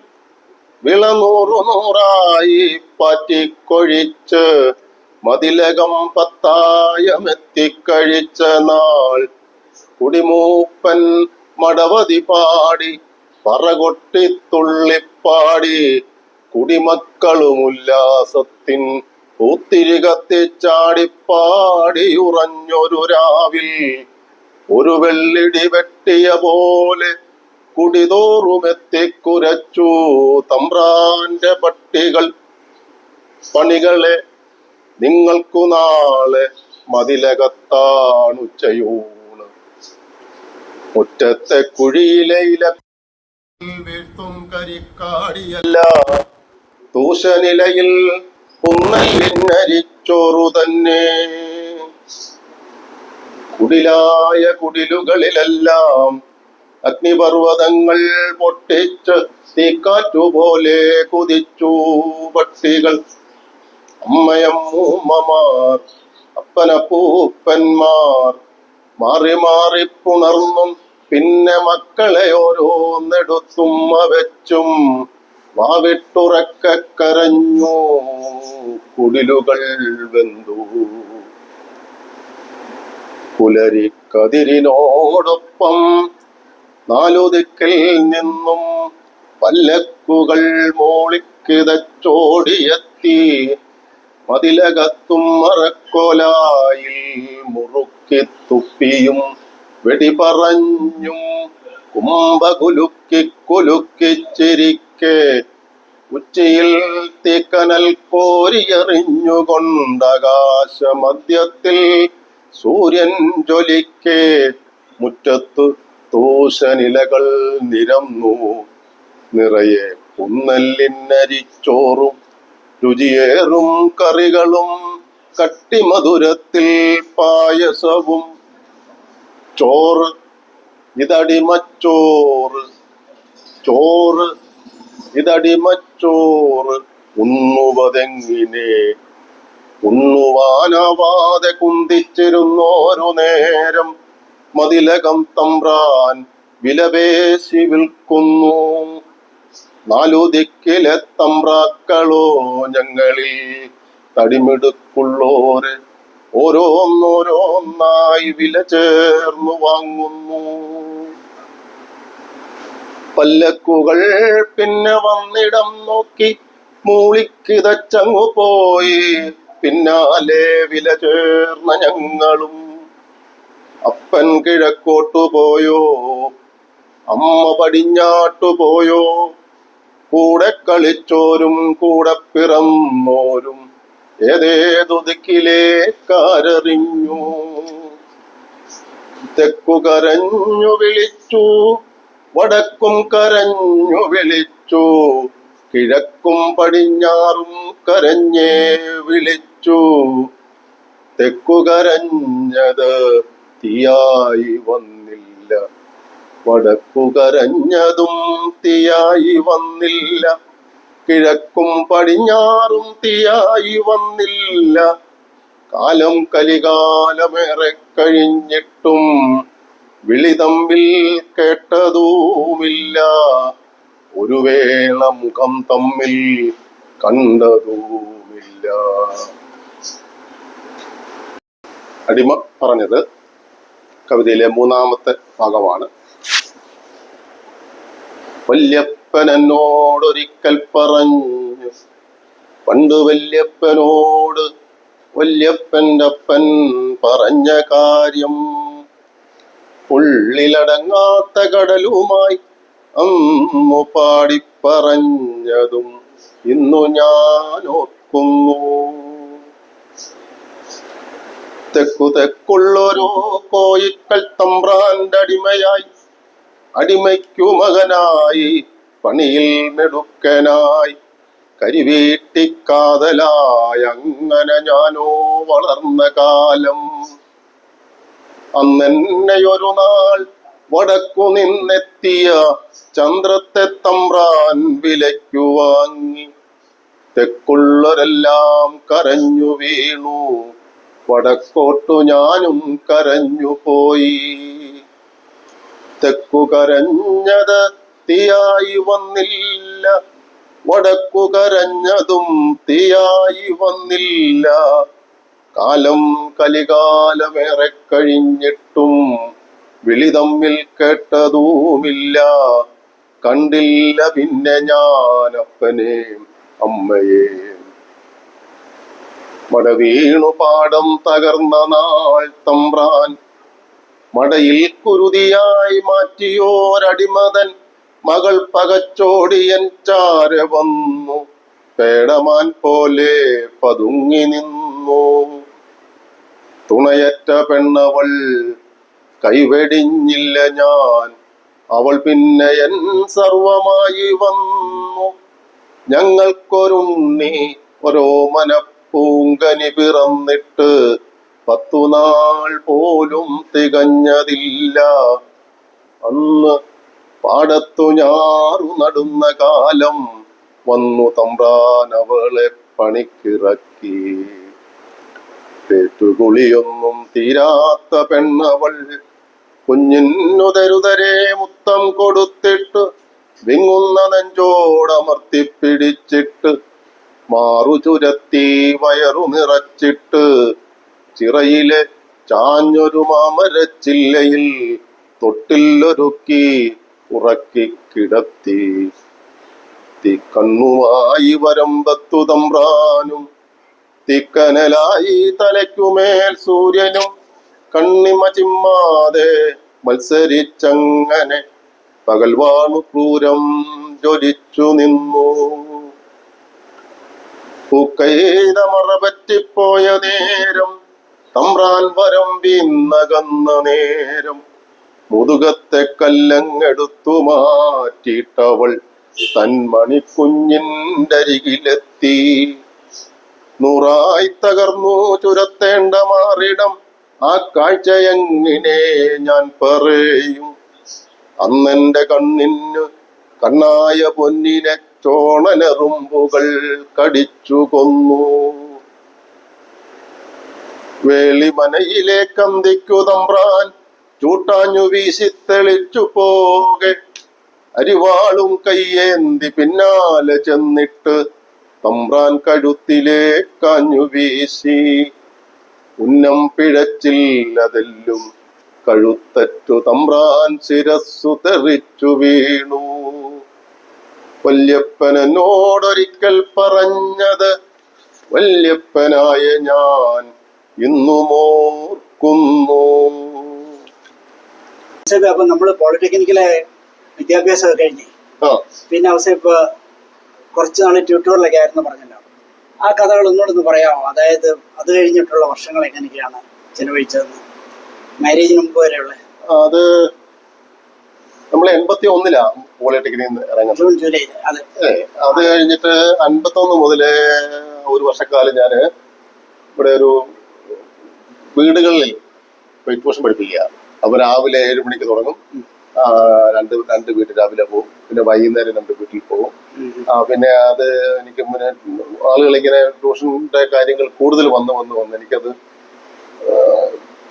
വിള നൂറായി പാറ്റിക്കൊഴിച്ച് മതിലകം പത്തായമെത്തിക്കഴിച്ച നാൾ, കുടിമൂപ്പൻ മടവതി പാടി പറകൊട്ടിത്തുള്ളിപ്പാടി, കുടിമക്കളും ഉല്ലാസത്തിൻ പൂത്തിരി കത്തിച്ചാടിപ്പാടി ഉറഞ്ഞൊരു രാവിൽ, ഒരു വെള്ളിടി വെട്ടിയ പോലെ കുടിതോറുമെത്തിക്കുരച്ചു തമ്പ്രാന്റെ പട്ടികൾ. പണികളെ നിങ്ങൾക്കു നാളെ മതിലകത്താണുച്ചയൂണ്, മുറ്റത്തെ കുഴിയിലെ വീഴ്ത്തും കരിക്കാടിയല്ല, തൂശനിലയിൽ പുന്നലിനരിച്ചോറു തന്നെ. കുടിലായ കുടിലുകളിലെല്ലാം അഗ്നിപർവ്വതങ്ങൾ പൊട്ടിച്ച് തീക്കാറ്റുപോലെ കുതിച്ചു പട്ടികൾ. അമ്മയമ്മൂമ്മമാർ അപ്പനപ്പൂപ്പന്മാർ മാറി മാറി പുണർന്നും പിന്നെ മക്കളെ ഓരോന്നെടുത്തും വെച്ചും വാവിട്ടുറക്കെ കരഞ്ഞു കുടിലുകൾ വെന്തു. പുലരിക്കതിരിനോടൊപ്പം 4 ദിക്കിൽ നിന്നും പല്ലക്കുകൾ മോളിക്കിതച്ചോടിയെത്തി, മതിലകത്തും മറക്കോലായിൽ മുറുക്കി തുപ്പിയും വെടി പറഞ്ഞും കുംഭകുലുക്കി കുലുക്കിച്ചിരിക്കെ, ഉച്ചയിൽ തീക്കനൽ കോരിയെറിഞ്ഞുകൊണ്ടാകാശമധ്യത്തിൽ സൂര്യൻ ജ്വലിക്കെ, മുറ്റത്തു തൂശനിലകൾ നിരന്നു നിറയെ പുന്നല്ലിനരിച്ചോറും രുചിയേറും കറികളും കട്ടിമധുരത്തിൽ പായസവും. ചോറ് ഇതടിമച്ചോറ്, ചോറ് ഇതടിമച്ചോറ്, ഉണ്ണുവതെങ്ങിനെ ഉണ്ണുവാനാവാതെ കുന്തിച്ചിരുന്നോരു നേരം, മതിലകം തമ്പ്രാൻ വിലപേശി വിൽക്കുന്നു. 4 ദിക്കിലെ തമ്പ്രാക്കളോ ഞങ്ങളിൽ തടിമിടുക്കുള്ളോരെ ഓരോന്നോരോന്നായി വില ചേർന്നു വാങ്ങുന്നു. പല്ലക്കുകൾ പിന്നെ വന്നിടം നോക്കി മൂളിക്കിതച്ചങ്ങു പോയി, പിന്നാലെ വില ചേർന്ന ഞങ്ങളും. അപ്പൻ കിഴക്കോട്ടു പോയോ, അമ്മ പടിഞ്ഞാട്ടു പോയോ, കൂടെ കളിച്ചോരും കൂടെ പിറന്നോരും ഏതേതു ദിക്കിലേക്കാരറിഞ്ഞു. തെക്കു കരഞ്ഞു വിളിച്ചു, വടക്കും കരഞ്ഞു വിളിച്ചു, കിഴക്കും പടിഞ്ഞാറും കരഞ്ഞേ വിളിച്ചു. തെക്കു കരഞ്ഞത് തീയായി വന്നില്ല, വടക്കു കരഞ്ഞതും തീയായി വന്നില്ല, കിഴക്കും പടിഞ്ഞാറും തീയായി വന്നില്ല. കാലം കലികാലമേറെ കഴിഞ്ഞിട്ടും വിളി തമ്മിൽ കേട്ടതുമില്ല, ഒരു വേള മുഖം തമ്മിൽ കണ്ടതുമില്ല. അടിമ പറഞ്ഞത് കവിതയിലെ 3ാമത്തെ ഭാഗമാണ്. വല്യപ്പൻ എന്നോടൊരിക്കൽ പറഞ്ഞു, പണ്ട് വല്യപ്പനോട് വല്യപ്പൻ്റെ അപ്പൻ പറഞ്ഞ കാര്യം ഉള്ളിലടങ്ങാത്ത കടലുമായി അന്നു പാടിപ്പറഞ്ഞതും ഇന്നു ഞാൻ ഓർക്കുന്നു. തെക്കുള്ളൊരു കോയിക്കൽ തമ്പ്രാന്റെ അടിമയായി, അടിമയ്ക്കു മകനായി, പണിയിൽ മെടുക്കനായി, കരിവീട്ടിക്കാതലായി അങ്ങനെ ഞാനോ വളർന്ന കാലം. അന്നെന്നെയൊരു നാൾ വടക്കു നിന്നെത്തിയ ചന്ദ്രത്തെ തമ്പ്രാൻ വിലയ്ക്കു വാങ്ങി. തെക്കുള്ളവരെല്ലാം കരഞ്ഞു വീണു, വടക്കോട്ടു ഞാനും കരഞ്ഞു പോയി. തെക്കു കരഞ്ഞത് തീയായി വന്നില്ല, വടക്കു കരഞ്ഞതും തീയായി വന്നില്ല. കാലം കലികാലമേറെ കഴിഞ്ഞിട്ടും വിളി തമ്മിൽ കേട്ടതുമില്ല. കണ്ടില്ല പിന്നെ ഞാൻ അപ്പനെയും അമ്മയെയും. മട വീണു പാടം തകർന്ന നാൾ തമ്പ്രാൻ മടയിൽ കുരുതിയായി മാറ്റിയോരടിമതൻ മകൾ പകച്ചോടിയൻ ചാര വന്നു, പേടമാൻ പോലെ പതുങ്ങി നിന്നു. തുണയറ്റ പെണ്ണവൾ കൈവെടിഞ്ഞില്ല ഞാൻ, അവൾ പിന്നെ എൻ സർവമായി വന്നു. ഞങ്ങൾക്കൊരുണ്ണി ഓരോമന പൂങ്കനി പിറന്നിട്ട് 10 നാൾ പോലും തികഞ്ഞതില്ല. അന്ന് പാടത്തു ഞാറു നടുന്ന കാലം വന്നു തമ്പ്രാൻ അവളെ പണിക്കിറക്കി. പേറ്റുകുളിയൊന്നും തീരാത്ത പെണ്ണവൾ കുഞ്ഞിന്നു തരുതരെ മുത്തം കൊടുത്തിട്ട് വിങ്ങുന്ന നെഞ്ചോടമർത്തിപ്പിടിച്ചിട്ട് മാറു ചുരത്തി വയറു നിറച്ചിട്ട് ചിറയിലെ ചാഞ്ഞൊരു മാമരച്ചില്ലയിൽ തൊട്ടില്ലൊരുക്കി ഉറക്കി കിടത്തി. തീക്കണ്ണുമായി വരമ്പത്തു തമ്പ്രാനും തീക്കനലായി തലയ്ക്കുമേൽ സൂര്യനും കണ്ണിമ ചിമ്മാതെ മത്സരിച്ചങ്ങനെ പകൽവാണു ക്രൂരം ജ്വലിച്ചു നിന്നു. പൂക്കൈത മറപറ്റിപ്പോയ നേരം തമ്പ്രാൻ വരം വീന്നകന്ന നേരം മുതുകത്തെ കല്ലങ്ങെടുത്തു മാറ്റിയിട്ടവൾ തൻ മണിക്കുഞ്ഞിൻ്റെ അരികിലെത്തി. 100 തകർന്നു ചുരത്തേണ്ട മാറിടം ആ കാഴ്ച എങ്ങനെ ഞാൻ പറയും. അന്നെന്റെ കണ്ണിന് കണ്ണായ പൊന്നിനെ ചോണനെറുമ്പുകൾ കടിച്ചു കൊന്നു. വേളിമനയിലെ കന്തിക്കു തമ്പ്രാൻ ചൂട്ടാഞ്ഞു വീശി തെളിച്ചു പോകെ അരിവാളും കയ്യേന്തി പിന്നാലെ ചെന്നിട്ട് തമ്പ്രാൻ കഴുത്തിലേക്കാഞ്ഞു വീശി. ഉന്നം പിഴച്ചില്ലതെല്ലും കഴുത്തറ്റു തമ്പ്രാൻ ശിരസ്സു തെറിച്ചു വീണു. വല്യപ്പനോടൊരിക്കൽ പറഞ്ഞത് വല്യപ്പനായ ഞാൻ ഇന്നുമോർക്കുന്നു. അപ്പൊ നമ്മള് പോളിടെക്നിക്കിലെ വിദ്യാഭ്യാസമൊക്കെ കഴിഞ്ഞ് പിന്നെ അവസ്ഥ ഇപ്പൊ കുറച്ച് നാൾ ട്യൂട്ടോറിലൊക്കെ ആയിരുന്നു പറഞ്ഞല്ലോ. ആ കഥകൾ ഒന്നുകൂടെ പറയാമോ? അതായത് അത് കഴിഞ്ഞിട്ടുള്ള വർഷങ്ങൾ എങ്ങനെയൊക്കെയാണ് ചെലവഴിച്ചതെന്ന്, മാരേജിന് മുമ്പ് വരെയുള്ള. അത് നമ്മൾ 81 പോളിടെക്നിക്കിൽ ഇറങ്ങുന്നത്. ജൂൺ ജൂലൈയിൽ. അതെ. അത് കഴിഞ്ഞിട്ട് 51 മുതല് ഒരു വർഷക്കാലം ഞാൻ ഇവിടെ ഒരു വീടുകളിൽ ട്യൂഷൻ പഠിപ്പിക്കുക. അപ്പൊ രാവിലെ 7 മണിക്ക് തുടങ്ങും. രണ്ട് വീട്ടിൽ രാവിലെ പോകും, പിന്നെ വൈകുന്നേരം 2 വീട്ടിൽ പോകും. പിന്നെ അത് എനിക്ക് പിന്നെ ആളുകളിങ്ങനെ ട്യൂഷന്റെ കാര്യങ്ങൾ കൂടുതൽ വന്ന് എനിക്കത്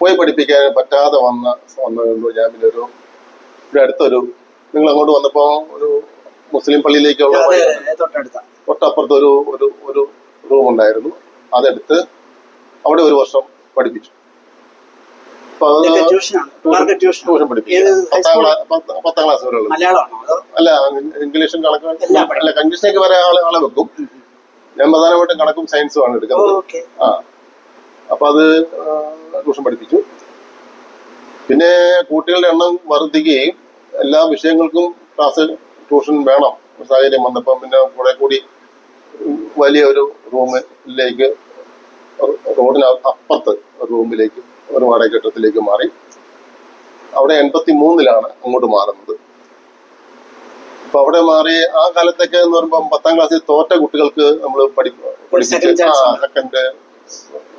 പോയി പഠിപ്പിക്കാൻ പറ്റാതെ വന്നതുകൊണ്ട് ഞാൻ പിന്നെ ഇവിടെ അടുത്തൊരു, നിങ്ങൾ അങ്ങോട്ട് വന്നപ്പോ ഒരു മുസ്ലിം പള്ളിയിലേക്കുള്ള തൊട്ടപ്പുറത്ത് ഒരു റൂം ഉണ്ടായിരുന്നു. അതെടുത്ത് അവിടെ 1 വർഷം പഠിപ്പിച്ചു. ട്യൂഷൻ പഠിപ്പിക്കും. 10ാം ക്ലാസ് വരെയുള്ള. അല്ല, ഇംഗ്ലീഷും കണക്കും അല്ല, ഇംഗ്ലീഷിലേക്ക് വരെ ആളെ വെക്കും. ഞാൻ പ്രധാനമായിട്ടും കണക്കും സയൻസും ആണ് എടുക്കുന്നത്. ഓക്കെ. ആ അപ്പൊ അത് ട്യൂഷൻ പഠിപ്പിച്ചു. പിന്നെ കുട്ടികളുടെ എണ്ണം വർദ്ധിക്കുകയും എല്ലാ വിഷയങ്ങൾക്കും ക്ലാസ് ട്യൂഷൻ വേണം സാഹചര്യം വന്നപ്പം പിന്നെ കുറെ കൂടി വലിയ ഒരു റൂമിലേക്ക്, റോഡിന് അപ്പുറത്ത് റൂമിലേക്ക്, ഒരു വാടക കെട്ടിടത്തിലേക്ക് മാറി. അവിടെ 83-ലാണ് അങ്ങോട്ട് മാറുന്നത്. അപ്പൊ അവിടെ മാറി ആ കാലത്തൊക്കെ എന്ന് പറയുമ്പോൾ 10ാം ക്ലാസ്സിൽ തോറ്റ കുട്ടികൾക്ക് നമ്മൾ Second chance ഉണ്ട്. സെക്കൻഡ്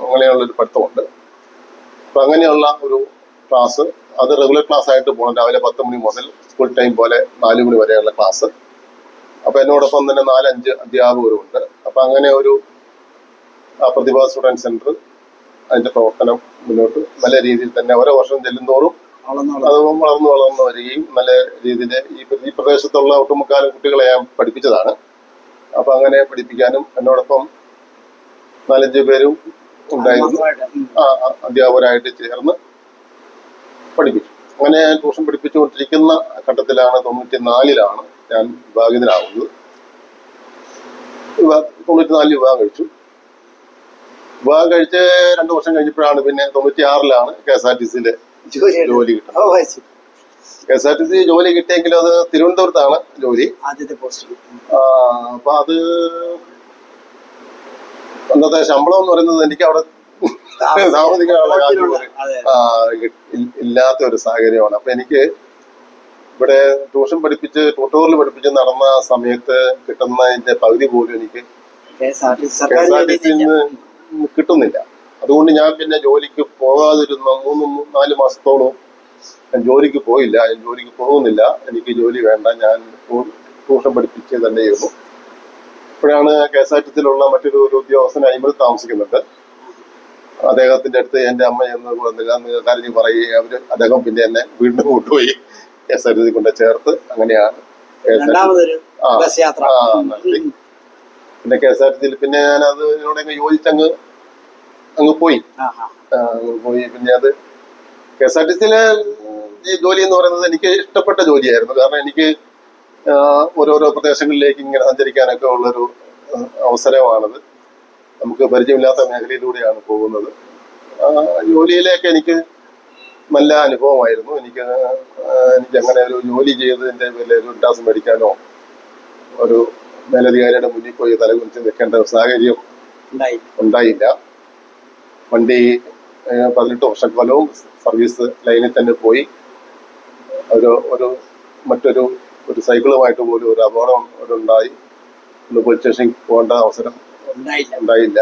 അങ്ങനെയുള്ളൊരു പഠിത്തമുണ്ട്. അപ്പൊ അങ്ങനെയുള്ള ഒരു ക്ലാസ്, അത് റെഗുലർ ക്ലാസ് ആയിട്ട് പോകണം. രാവിലെ 10 മണി മുതൽ സ്കൂൾ ടൈം പോലെ 4 മണി വരെയുള്ള ക്ലാസ്. അപ്പൊ എന്നോടൊപ്പം തന്നെ 4-5 അധ്യാപകരുണ്ട്. അപ്പൊ അങ്ങനെ ഒരു പ്രതിഭ സ്റ്റുഡൻറ് സെന്റർ അതിന്റെ പ്രവർത്തനം മുന്നോട്ട് നല്ല രീതിയിൽ തന്നെ ഓരോ വർഷം ചെല്ലുന്തോറും അത് വളർന്നു വരികയും നല്ല രീതിയിൽ ഈ പ്രദേശത്തുള്ള ഒട്ടുമുക്കാലും കുട്ടികളെ ഞാൻ പഠിപ്പിച്ചതാണ്. അപ്പൊ അങ്ങനെ പഠിപ്പിക്കാനും എന്നോടൊപ്പം 4-5 പേരും ഉണ്ടായിരുന്നു. അധ്യാപകരായിട്ട് ചേർന്ന് പഠിപ്പിച്ചു. അങ്ങനെ ട്യൂഷൻ പഠിപ്പിച്ചുകൊണ്ടിരിക്കുന്ന ഘട്ടത്തിലാണ് 94-ലാണ് ഞാൻ വിവാഹിതനാകുന്നത്. 94 വിവാഹം കഴിച്ചു. വിവാഹം കഴിച്ച് 2 വർഷം കഴിഞ്ഞപ്പോഴാണ് പിന്നെ 96-ലാണ് KSRTC ജോലി കിട്ടുന്നത്. KSRTC ജോലി കിട്ടിയെങ്കിലും അത് തിരുവനന്തപുരത്താണ് ജോലി. ആദ്യത്തെ പോസ്റ്റ്. അപ്പൊ അത് അന്നത്തെ ശമ്പളം എന്ന് പറയുന്നത് എനിക്ക് അവിടെ താമസിക്കാനുള്ള ഇല്ലാത്ത ഒരു സാഹചര്യമാണ്. അപ്പൊ എനിക്ക് ഇവിടെ ട്യൂഷൻ പഠിപ്പിച്ച് ട്യൂട്ടോറിയൽ പഠിപ്പിച്ച് നടന്ന സമയത്ത് കിട്ടുന്നതിന്റെ പകുതി പോലും എനിക്ക് KSRTC കിട്ടുന്നില്ല. അതുകൊണ്ട് ഞാൻ പിന്നെ ജോലിക്ക് പോകാതിരുന്ന 3-4 മാസത്തോളം ഞാൻ ജോലിക്ക് പോയില്ല. ഞാൻ ജോലിക്ക് പോകുന്നില്ല, എനിക്ക് ജോലി വേണ്ട, ഞാൻ ട്യൂഷൻ പഠിപ്പിച്ച് തന്നെ ചെയ്യുന്നു. ഇപ്പോഴാണ് KSRTC-യിലുള്ള മറ്റൊരു ഉദ്യോഗസ്ഥൻ അഴിമതി താമസിക്കുന്നുണ്ട്. അദ്ദേഹത്തിന്റെ അടുത്ത് എന്റെ അമ്മ എന്ന് കാര്യം പറയുകയും അദ്ദേഹം പിന്നെ എന്നെ വീണ്ടും കൊണ്ടുപോയി KSRTC കൊണ്ട് ചേർത്ത്. അങ്ങനെയാണ് നടത്തി. പിന്നെ KSRTC-യിൽ പിന്നെ ഞാൻ അത് ഇതിനോട് യോജിച്ചങ്ങ് പോയി. പിന്നെ അത് KSRTC-യിലെ ഈ ജോലി എന്ന് പറയുന്നത് എനിക്ക് ഇഷ്ടപ്പെട്ട ജോലിയായിരുന്നു. കാരണം എനിക്ക് ഓരോരോ പ്രദേശങ്ങളിലേക്ക് ഇങ്ങനെ സഞ്ചരിക്കാനൊക്കെ ഉള്ളൊരു അവസരമാണത്. നമുക്ക് പരിചയമില്ലാത്ത മേഖലയിലൂടെയാണ് പോകുന്നത്. ജോലിയിലേക്ക് എനിക്ക് നല്ല അനുഭവമായിരുന്നു. എനിക്ക് അങ്ങനെ ഒരു ജോലി ചെയ്തതിൻ്റെ പേരിൽ ഒരു ടാസ് മേടിക്കാനോ ഒരു മേലധികാരിയുടെ മുന്നിൽ പോയി തലകുനിച്ച് നിൽക്കേണ്ട സാഹചര്യം ഉണ്ടായില്ല. വണ്ടി 18 വർഷക്കാലവും സർവീസ് ലൈനിൽ തന്നെ പോയി. മറ്റൊരു സൈക്കിളുമായിട്ട് പോലും ഒരു അപകടം ഉണ്ടായി. പോലീസ് സ്റ്റേഷനിൽ പോകേണ്ട അവസരം ഉണ്ടായില്ല.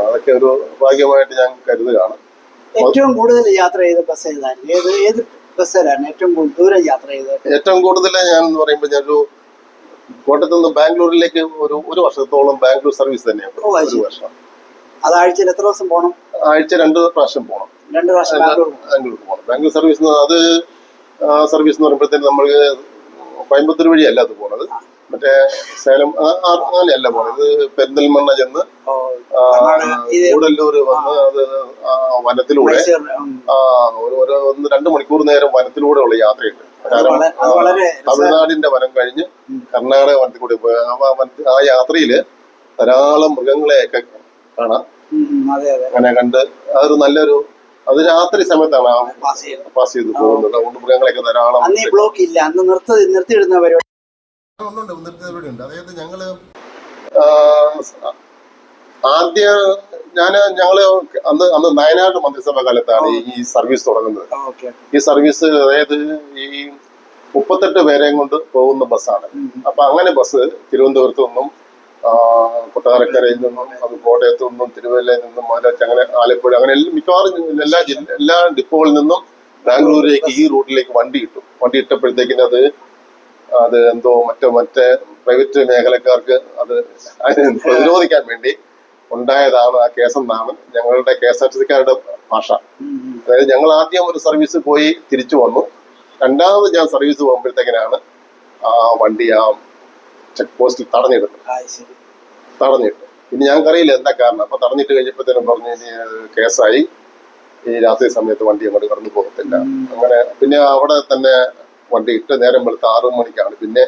അതൊക്കെ ഒരു ഭാഗ്യമായിട്ട് ഞാൻ കരുതുകയാണ്. ഏറ്റവും കൂടുതൽ യാത്ര ചെയ്ത ബസ് ഏതായിരുന്നു? ഏത് ബസ്സിലാണ് ഏറ്റവും ദൂരം യാത്ര ചെയ്തത്? ഏറ്റവും കൂടുതൽ ഞാൻ എന്ന് പറയുമ്പോൾ ഞാനൊരു കോട്ടയത്ത് നിന്ന് ബാംഗ്ലൂരിലേക്ക് ഒരു വർഷത്തോളം ബാംഗ്ലൂർ സർവീസ് തന്നെയാണ്. ഒരു വർഷം. അത് ആഴ്ചയിൽ എത്ര ദിവസം പോകണം? ആഴ്ച 2 പ്രാവശ്യം പോകണം. 2 പ്രാവശ്യം ബാംഗ്ലൂർ പോകണം. ബാംഗ്ലൂർ സർവീസ് അത് സർവീസ് എന്ന് പറയുമ്പോഴത്തേന് നമ്മൾ കോയമ്പത്തൂർ വഴിയല്ല അത് പോണത്, മറ്റേ സേലം അങ്ങനെയല്ല പോണത്. ഇത് പെരിന്തൽമണ്ണ ചെന്ന് കൂടല്ലൂർ വന്ന് അത് വനത്തിലൂടെ 1-2 മണിക്കൂർ നേരം വനത്തിലൂടെ ഉള്ള യാത്രയുണ്ട്. തമിഴ്നാടിന്റെ വനം കഴിഞ്ഞ് കർണാടക വനത്തിൽ കൂടി പോയി ആ യാത്രയില് ധാരാളം മൃഗങ്ങളെയൊക്കെ കാണാം. അങ്ങനെ കണ്ട് അതൊരു നല്ലൊരു, അത് രാത്രി സമയത്താണ് പാസ് ചെയ്ത് പോകുന്നത്. അതുകൊണ്ട് മൃഗങ്ങളെയൊക്കെ ധാരാളം ബ്ലോക്ക് ഇല്ല. അന്ന് നിർത്തിയിടുന്ന പരിപാടി ഉണ്ട്. അതായത് ഞങ്ങള് ഞങ്ങള് അന്ന് വയനാട് മന്ത്രിസഭ കാലത്താണ് ഈ സർവീസ് തുടങ്ങുന്നത്. ഈ സർവീസ് അതായത് ഈ 38 പേരെയും കൊണ്ട് പോകുന്ന ബസ്സാണ്. അപ്പൊ അങ്ങനെ ബസ് തിരുവനന്തപുരത്ത് നിന്നും കൊട്ടാരക്കരയിൽ നിന്നും അത് കോട്ടയത്തു നിന്നും തിരുവല്ലയിൽ നിന്നും അങ്ങനെ ആലപ്പുഴ അങ്ങനെ മിക്കവാറും എല്ലാ ഡിപ്പോകളിൽ നിന്നും ബാംഗ്ലൂരിലേക്ക് ഈ റൂട്ടിലേക്ക് വണ്ടി ഇട്ടപ്പോഴത്തേക്കിന് അത് എന്തോ മറ്റേ പ്രൈവറ്റ് മേഖലക്കാർക്ക് അത് പ്രതിരോധിക്കാൻ വേണ്ടി ഉണ്ടായതാണ് ആ കേസെന്നാണ് ഞങ്ങളുടെ KSRTC-ക്കാരുടെ ഭാഷ. അതായത് ഞങ്ങൾ ആദ്യം ഒരു സർവീസ് പോയി തിരിച്ചു വന്നു. രണ്ടാമത് ഞാൻ സർവീസ് പോകുമ്പോഴത്തേക്കിനാണ് ആ വണ്ടി ആ ചെക്ക് പോസ്റ്റിൽ തടഞ്ഞിട്ടു. പിന്നെ ഞങ്ങൾക്കറിയില്ല എന്താ കാരണം. അപ്പൊ തടഞ്ഞിട്ട് കഴിഞ്ഞപ്പോഴത്തേനും പറഞ്ഞു കേസായി, ഈ രാത്രി സമയത്ത് വണ്ടി അങ്ങോട്ട് കടന്നു പോകത്തില്ല. അങ്ങനെ പിന്നെ അവിടെ തന്നെ വണ്ടി ഇട്ട് നേരം വെളുത്ത് 6 മണിക്കാണ് പിന്നെ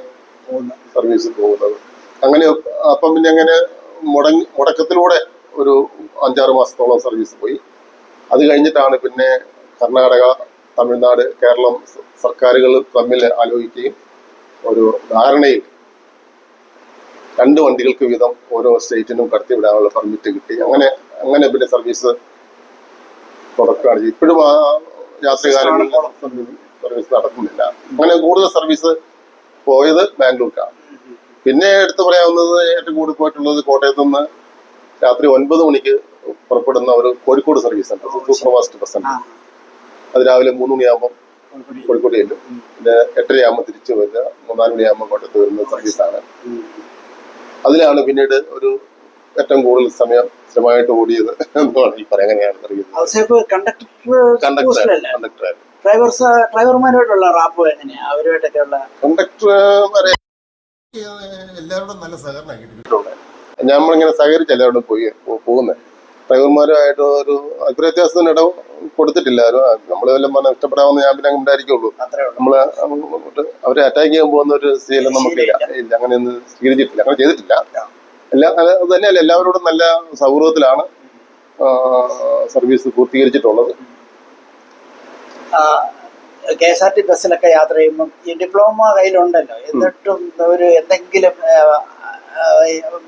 സർവീസ് പോകുന്നത്. അങ്ങനെ അപ്പം പിന്നെ അങ്ങനെ മുടക്കത്തിലൂടെ ഒരു 5-6 മാസത്തോളം സർവീസ് പോയി. അത് കഴിഞ്ഞിട്ടാണ് പിന്നെ കർണാടക, തമിഴ്നാട്, കേരളം സർക്കാരുകൾ തമ്മിൽ ആലോചിക്കുകയും ഒരു ധാരണയിൽ 2 വണ്ടികൾക്ക് വീതം ഓരോ സ്റ്റേറ്റിനും കടത്തിവിടാനുള്ള പെർമിറ്റ് കിട്ടി. അങ്ങനെ പിന്നെ സർവീസ് തുടക്കുകയാണ്. ഇപ്പോഴും ആ യാത്രക്കാരങ്ങളിൽ സർവീസ് നടക്കുന്നില്ല. അങ്ങനെ കൂടുതൽ സർവീസ് പോയത് ബാംഗ്ലൂർക്കാണ്. പിന്നെ എടുത്തു പറയാവുന്നത് ഏറ്റവും കൂടി പോയിട്ടുള്ളത് കോട്ടയത്ത് നിന്ന് രാത്രി 9 മണിക്ക് പുറപ്പെടുന്ന ഒരു കോഴിക്കോട് സർവീസ് ഉണ്ട്, സൂപ്പർ ഫാസ്റ്റ് ബസ് ഉണ്ട്. അത് രാവിലെ 3 മണിയാകുമ്പോൾ കോഴിക്കോട് ചെല്ലും. പിന്നെ 8:30 തിരിച്ചു വരിക, 4 മണിയാകുമ്പോൾ കോട്ടയത്ത് വരുന്ന സർവീസാണ്. അതിലാണ് പിന്നീട് ഒരു ഏറ്റവും കൂടുതൽ സമയം സ്ഥിരമായിട്ട് ഓടിയത് എന്ന് വേണമെങ്കിൽ പറയാം. അങ്ങനെയാണ് ഡ്രൈവർമാരോടുള്ള റാപ്പോ എങ്ങനെയാ? അവരുമായിട്ടൊക്കെയുള്ള കണ്ടക്ടർമാരെ എല്ലാവരോടും നല്ല സഹകരണം കിട്ടിയിട്ടുണ്ട്. നമ്മളിങ്ങനെ സഹകരിച്ച് എല്ലാവരോടും പോകുന്നത്. ഡ്രൈവർമാരുമായിട്ട് ഒരു അഭിപ്രായ വ്യത്യാസത്തിന് ഇടം കൊടുത്തിട്ടില്ല. നമ്മൾ വല്ലതും പറഞ്ഞാൽ ഇഷ്ടപ്പെടാമെന്ന് ഞാൻ പിന്നെ ഉണ്ടായിരിക്കുള്ളൂ. നമ്മള് അവരെ അറ്റാക്ക് ചെയ്യാൻ പോകുന്ന ഒരു സ്ഥിതിയിലും നമുക്കില്ല. ഇല്ല, അങ്ങനെയൊന്നും സ്വീകരിച്ചിട്ടില്ല, അങ്ങനെ ചെയ്തിട്ടില്ല. അത് തന്നെയല്ല, എല്ലാവരോടും നല്ല സൗഹൃദത്തിലാണ് സർവീസ് പൂർത്തീകരിച്ചിട്ടുള്ളത്. KSRT ബസ്സിലൊക്കെ യാത്ര ചെയ്യുമ്പോൾ ഈ ഡിപ്ലോമ കയ്യിലുണ്ടല്ലോ, എന്നിട്ടും ഒരു എന്തെങ്കിലും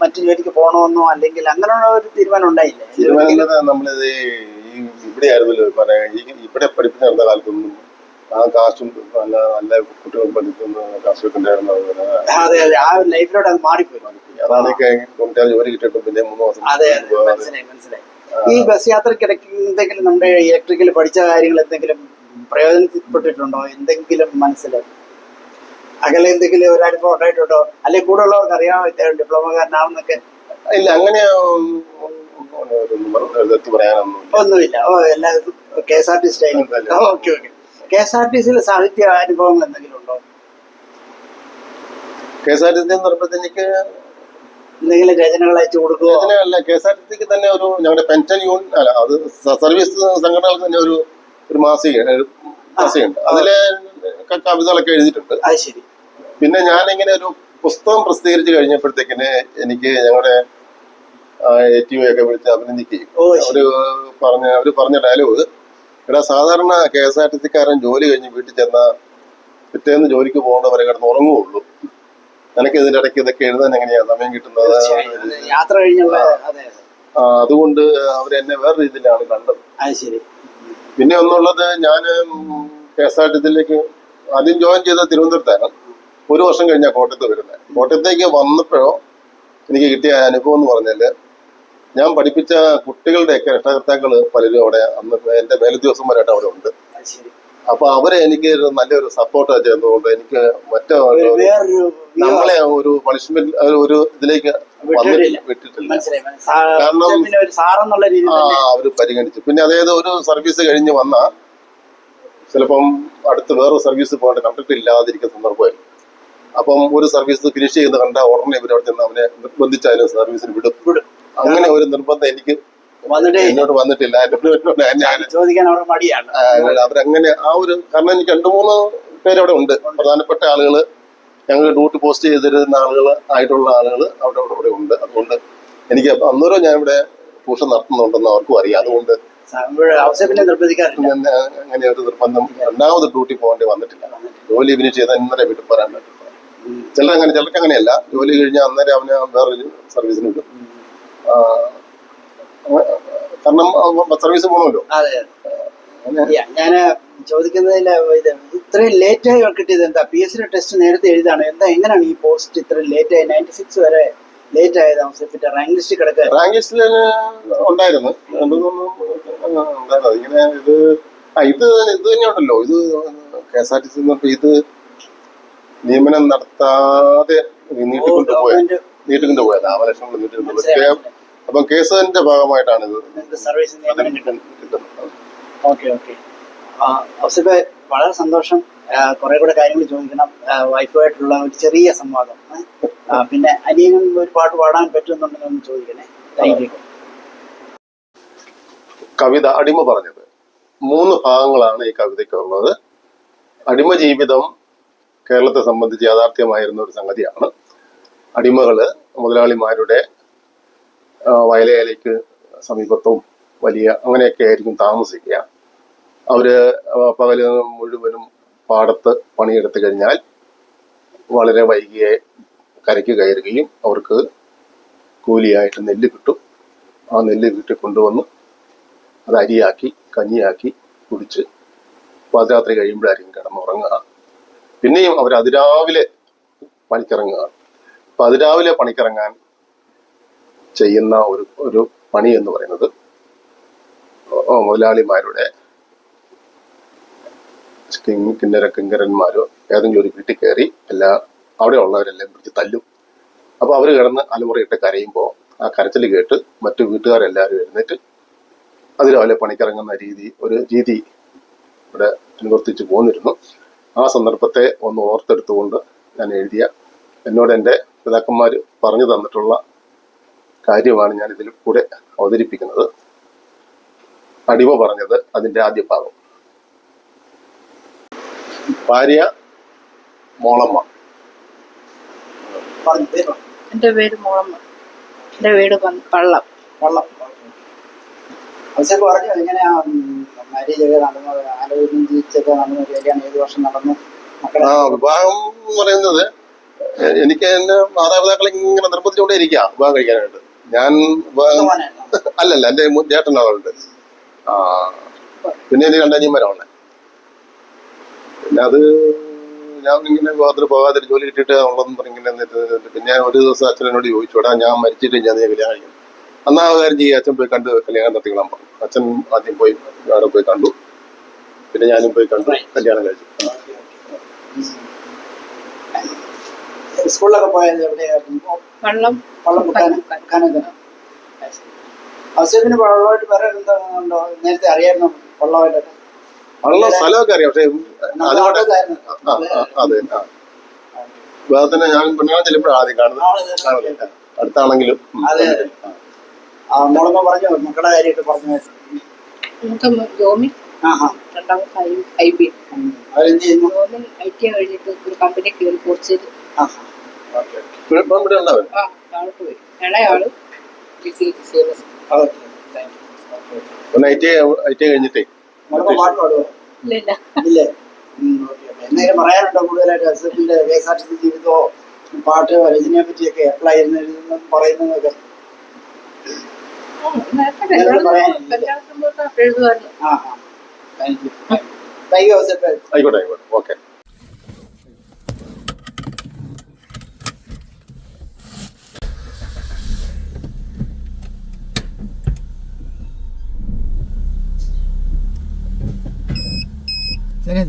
മറ്റു ജോലിക്ക് പോകണമെന്നോ അല്ലെങ്കിൽ അങ്ങനെയുള്ള ഒരു തീരുമാനം ഉണ്ടായില്ലേ? നമ്മളിത് ഇവിടെ ആയിരുന്നല്ലോ ഇവിടെ പഠിപ്പിച്ചു നടന്ന കാലത്തൊന്നും ആ കാശും നല്ല കുട്ടികൾ പഠിക്കുന്ന കാശൊക്കെ ഉണ്ടായിരുന്നു. അതെ, ആ ലൈഫിലോട്ട് അത് മാറിപ്പോയി. അതാണൊക്കെ ജോലി കിട്ടിയിട്ട് പിന്നെ 3 മാസം. അതെ, മനസ്സിലായി. ഈ ബസ് യാത്രക്കിടയ്ക്ക് എന്തെങ്കിലും നമ്മുടെ ഇലക്ട്രിക്കൽ പഠിച്ച കാര്യങ്ങൾ എന്തെങ്കിലും പ്രയോജനപ്പെട്ടിട്ടുണ്ടോ? എന്തെങ്കിലും മനസ്സിലായി അകലെ എന്തെങ്കിലും ഒരു അനുഭവം ഉണ്ടായിട്ടുണ്ടോ? അല്ലെങ്കിൽ കൂടെ ഉള്ളവർക്ക് അറിയാമോ ഇദ്ദേഹം ഡിപ്ലോമക്കാരനാണെന്നൊക്കെ? ഇല്ല, അങ്ങനെ ഒന്നുമില്ല. എല്ലാവർക്കും KSRTC സ്റ്റൈലും. ഓക്കെ. KSRTCയിൽ സാഹിത്യ അനുഭവങ്ങൾ എന്തെങ്കിലും ഉണ്ടോ? KSRTC എന്ന് പറയുമ്പോൾ എനിക്ക് എന്തെങ്കിലും രചനകൾ അയച്ചു കൊടുക്കുക? രചനയല്ല, KSRTCക്ക് തന്നെ ഒരു ഞങ്ങളുടെ പെൻഷൻ യൂണിയൻ അല്ല, അത് സർവീസ് സംഘടനകൾക്ക് തന്നെ ഒരു മാസികയുണ്ട്. അതിലെ കവിതകളൊക്കെ എഴുതിയിട്ടുണ്ട്. അത് ശരി. പിന്നെ ഞാനിങ്ങനെ ഒരു പുസ്തകം പ്രസിദ്ധീകരിച്ച് കഴിഞ്ഞപ്പോഴത്തേക്കിന് എനിക്ക് ഞങ്ങളുടെ ATO ഒക്കെ വിളിച്ച് അഭിനന്ദിക്കുകയും അവര് പറഞ്ഞ ഡയലോഗ്, എടാ സാധാരണ KSRTCക്കാരൻ ജോലി കഴിഞ്ഞ് വീട്ടിൽ ചെന്ന പിറ്റേന്ന് ജോലിക്ക് പോകേണ്ടവരെ കിടന്ന് ഉറങ്ങുകയുള്ളൂ. നിനക്ക് ഇതിന്റെ ഇടയ്ക്ക് ഇതൊക്കെ എഴുതാൻ എങ്ങനെയാ സമയം കിട്ടുന്നത്? യാത്ര കഴിഞ്ഞുള്ള. അതുകൊണ്ട് അവരെന്നെ വേറെ രീതിയിലാണ് കണ്ടത്. പിന്നെ ഒന്നുള്ളത്, ഞാൻ KSRTCയിലേക്ക് ആദ്യം ജോയിൻ ചെയ്ത തിരുവനന്തപുരത്താണ്. 1 വർഷം കഴിഞ്ഞാൽ കോട്ടയത്ത് വരുന്നത്. കോട്ടയത്തേക്ക് വന്നപ്പോഴോ എനിക്ക് കിട്ടിയ അനുഭവം എന്ന് പറഞ്ഞാല്, ഞാൻ പഠിപ്പിച്ച കുട്ടികളുടെയൊക്കെ രക്ഷകർത്താക്കള് പലരും അവിടെ അന്ന് എന്റെ മേലുദ്യോഗസ്ഥന്മാരായിട്ട് അവിടെ ഉണ്ട്. അപ്പൊ അവരെ എനിക്ക് നല്ലൊരു സപ്പോർട്ട് ചെയ്യുന്നതുകൊണ്ട് എനിക്ക് നമ്മളെ ഒരു പണിഷ്മെന്റ് ഒരു ഇതിലേക്ക് വിട്ടിട്ടില്ല. കാരണം അവര് പരിഗണിച്ചു. പിന്നെ അതായത് ഒരു സർവീസ് കഴിഞ്ഞ് വന്ന ചിലപ്പം അടുത്ത് വേറൊരു സർവീസ് പോകേണ്ട കണ്ടക്ട് ഇല്ലാതിരിക്കുന്ന സന്ദർഭമായിരുന്നു. അപ്പം ഒരു സർവീസ് ഫിനിഷ് ചെയ്ത് കണ്ട ഉടനെ ഇവരവിടെ ചെന്ന് അവനെ നിർബന്ധിച്ചാലും സർവീസിന് വിടും. അങ്ങനെ ഒരു നിർബന്ധം എനിക്ക് എന്നോട് വന്നിട്ടില്ല. അവരങ്ങനെ ആ ഒരു, കാരണം എനിക്ക് 2-3 പേരവിടെ ഉണ്ട്, പ്രധാനപ്പെട്ട ആളുകള്, ഞങ്ങൾ ഡ്യൂട്ടി പോസ്റ്റ് ചെയ്തിരുന്ന ആളുകൾ ആയിട്ടുള്ള ആളുകൾ അവിടെ ഉണ്ട്. അതുകൊണ്ട് എനിക്ക് അന്നേരം ഞാൻ ഇവിടെ ട്യൂഷൻ നടത്തുന്നുണ്ടെന്ന് അവർക്കും അറിയാം. അതുകൊണ്ട് അങ്ങനെ ഒരു നിർബന്ധം 2ാമത് ഡ്യൂട്ടി പോകേണ്ടി വന്നിട്ടില്ല. ജോലി ഫിനിഷ് ചെയ്താൽ ഇന്നലെ വീട്ടിൽ പോരാൻ പറ്റും. ചിലർക്ക് അങ്ങനെയല്ല, ജോലി കഴിഞ്ഞാൽ അന്നേരം അവന് വേറൊരു സർവീസിന് വിടും. കാരണം സർവീസ് പോകണമല്ലോ. ഞാൻ ചോദിക്കുന്നതിൽ ഇത്രയും ലേറ്റായി കിട്ടിയത് എന്താ? PSC ടെസ്റ്റ് നേരത്തെ എഴുതാണ് എന്താ? എങ്ങനെയാണ് ഈ പോസ്റ്റ് ഇത്രയും ലേറ്റായി 96 വരെ ലേറ്റ് ആയത്? റാങ്ക് ലിസ്റ്റ് കിടക്കുക? റാങ്ക് ലിസ്റ്റിൽ ഉണ്ടായിരുന്നു. ഇങ്ങനെ ഇത് തന്നെയുണ്ടല്ലോ, ഇത് KSRTC ഇത് നിയമനം നടത്താതെ നീട്ടിക്കൊണ്ട് പോയത്. 4 ലക്ഷം നീട്ടിക്കൊണ്ട്. അപ്പം കേസിന്റെ ഭാഗമായിട്ടാണ് ഇത് സർവീസ് നിയമനം കിട്ടുന്നത്. ഓക്കെ. വളരെ സന്തോഷം. കുറെ കൂടെ കാര്യങ്ങൾ ചോദിക്കണം. വൈഫുമായിട്ടുള്ള ഒരു ചെറിയ സംവാദം. പിന്നെ അനിയനും ഒരു പാട്ട് പാടാൻ പറ്റുന്നുണ്ടെങ്കിൽ ഒന്ന് ചോദിക്കണേ. Thank you. കവിത അടിമ പറഞ്ഞത് 3 ഭാഗങ്ങളാണ് ഈ കവിതയ്ക്കുള്ളത്. അടിമ ജീവിതം കേരളത്തെ സംബന്ധിച്ച് യാഥാർത്ഥ്യമായിരുന്ന ഒരു സംഗതിയാണ്. അടിമകള് മുതലാളിമാരുടെ വയലേലയ്ക്ക് സമീപത്തും വലിയ അങ്ങനെയൊക്കെ ആയിരിക്കും താമസിക്കുക. അവര് പകല് മുഴുവനും പാടത്ത് പണിയെടുത്തു കഴിഞ്ഞാൽ വളരെ വൈകിയെ കരയ്ക്ക് കയറുകയും അവർക്ക് കൂലിയായിട്ട് നെല്ല് കിട്ടും. ആ നെല്ല് വീട്ടിൽ കൊണ്ടുവന്ന് അത് അരിയാക്കി കഞ്ഞിയാക്കി കുടിച്ച് പാതിരാത്രി കഴിയുമ്പോഴായിരിക്കും കിടന്നുറങ്ങുക. പിന്നെയും അവർ അതിരാവിലെ പണിക്കിറങ്ങുക. അപ്പൊ അതിരാവിലെ പണിക്കിറങ്ങാൻ ചെയ്യുന്ന ഒരു പണി എന്ന് പറയുന്നത് മുതലാളിമാരുടെ കിങ്കരന്മാരോ ഏതെങ്കിലും ഒരു വീട്ടിൽ കയറി അവിടെ ഉള്ളവരെല്ലാം പിടിച്ച് തല്ലും. അപ്പൊ അവർ കിടന്ന് അലമുറയിട്ട് കരയുമ്പോൾ ആ കരച്ചിൽ കേട്ട് മറ്റു വീട്ടുകാരെല്ലാവരും എഴുന്നേറ്റ് അതിരാവിലെ പണിക്കിറങ്ങുന്ന ഒരു രീതി ഇവിടെ അനുവർത്തിച്ചു പോന്നിരുന്നു. ആ സന്ദർഭത്തെ ഒന്ന് ഓർത്തെടുത്തുകൊണ്ട് ഞാൻ എന്നോട് എൻ്റെ പിതാക്കന്മാർ പറഞ്ഞു തന്നിട്ടുള്ള കാര്യമാണ് ഞാൻ ഇതിൽ കൂടെ അവതരിപ്പിക്കുന്നത്. അടിമ പറഞ്ഞത് അതിൻ്റെ ആദ്യ ഭാഗം. ഭാര്യ മോളമ്മ. എന്റെ പേര് മോളമ്മ. എന്റെ വീട് പള്ളം. അവസരം പറഞ്ഞു എങ്ങനെയാ മാരേജ് ഒക്കെ നടന്നത്, ആലോചിച്ചൊക്കെ നടന്നു, കല്യാണം ഏത് വർഷം നടന്നു? വിവാഹം എന്ന് പറയുന്നത് എനിക്ക് എന്റെ മാതാപിതാക്കളെ ഇങ്ങനെ നിർബന്ധിച്ചുകൊണ്ടേ ഇരിക്കുക വിവാഹം കഴിക്കാനായിട്ട്. ഞാൻ അല്ലല്ല, എന്റെ ചേട്ടനാളുണ്ട്. പിന്നെ എനിക്ക് രണ്ടനിയന്മാരാണ്. പിന്നെ അത് ഞാൻ ഇങ്ങനെ വിവാഹത്തിന് പോകാതെ ജോലി കിട്ടിയിട്ട് ഉള്ളതെന്ന് പറഞ്ഞിങ്ങനെ പിന്നെ ഒരു ദിവസം അച്ഛനോട് ചോദിച്ചു, ഞാൻ മരിച്ചിട്ട് ഞാൻ കല്യാണം കഴിക്കും. അന്നാ കാര്യം ചെയ്യുക, അച്ഛൻ പോയി കണ്ട് കല്യാണം നടത്തിക്കളാൻ പറഞ്ഞു. അച്ഛൻ ആദ്യം പോയി അവിടെ പോയി കണ്ടു. പിന്നെ ഞാനും പോയി കണ്ടു, കല്യാണം കഴിച്ചു. സ്കൂളിലൊക്കെ പോയത് എവിടെയായിരുന്നു? അവസരത്തിന് വെള്ളമായിട്ട് വേറെ എന്താണോ നേരത്തെ അറിയായിരുന്നു? വെള്ളമായിട്ടൊക്കെ വെള്ളം സ്ഥലമൊക്കെ അറിയാം. പക്ഷെ അതെ വിവാഹത്തിന് ഞാൻ പെണ്ണുകാണാൻ ചെല്ലുമ്പോഴാണ് ആദ്യം കാണുന്നത്. അടുത്താണെങ്കിലും മോളമ്മ പറഞ്ഞു മക്കളുടെ കാര്യമൊക്കെ പറഞ്ഞു. അവരെന്ത് ചെയ്യുന്നു? കഴിഞ്ഞിട്ട് ഒരു കമ്പനി കയറി കുറച്ച് ഇളയാള് കഴിഞ്ഞിട്ടേ ഇല്ലേ? എന്തെങ്കിലും പറയാനുണ്ടോ കൂടുതലായിട്ട്? അസറ്റിന്റെ KSRTC ജീവിതമോ പാട്ട് രചനയെ പറ്റിയൊക്കെ അപ്ലൈ ചെയ്യുന്ന പറയുന്നതൊക്കെ ആയിക്കോട്ടെ ഓക്കെ. ശരി.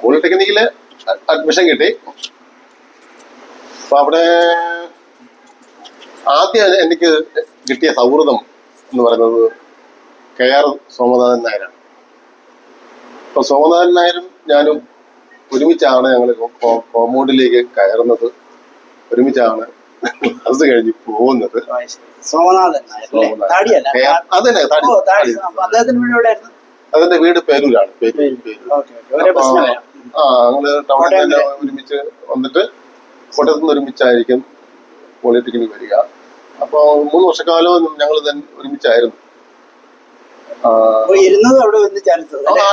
പോളിടെക്നിക്കില് അഡ്മിഷൻ കിട്ടി. അപ്പൊ അവിടെ ആദ്യം എനിക്ക് കിട്ടിയ സൗഹൃദം എന്ന് പറയുന്നത് KR സോമനാഥൻ നായരാണ്. അപ്പൊ സോമനാഥൻ നായരും ഞാനും ഒരുമിച്ചാണ് ഞങ്ങൾ കോമ്പൗണ്ടിലേക്ക് കയറുന്നത്, ഒരുമിച്ചാണ് ക്ലാസ് കഴിഞ്ഞ് പോകുന്നത്. അതിന്റെ വീട് പേരൂരാണ്. ഞങ്ങള് ടൗണിൽ തന്നെ ഒരുമിച്ച് വന്നിട്ട് കോട്ടയത്ത് നിന്ന് ഒരുമിച്ചായിരിക്കും പോളിടെക്നിക് വരിക. അപ്പൊ 3 വർഷക്കാലവും ഞങ്ങൾ ഒരുമിച്ചായിരുന്നു.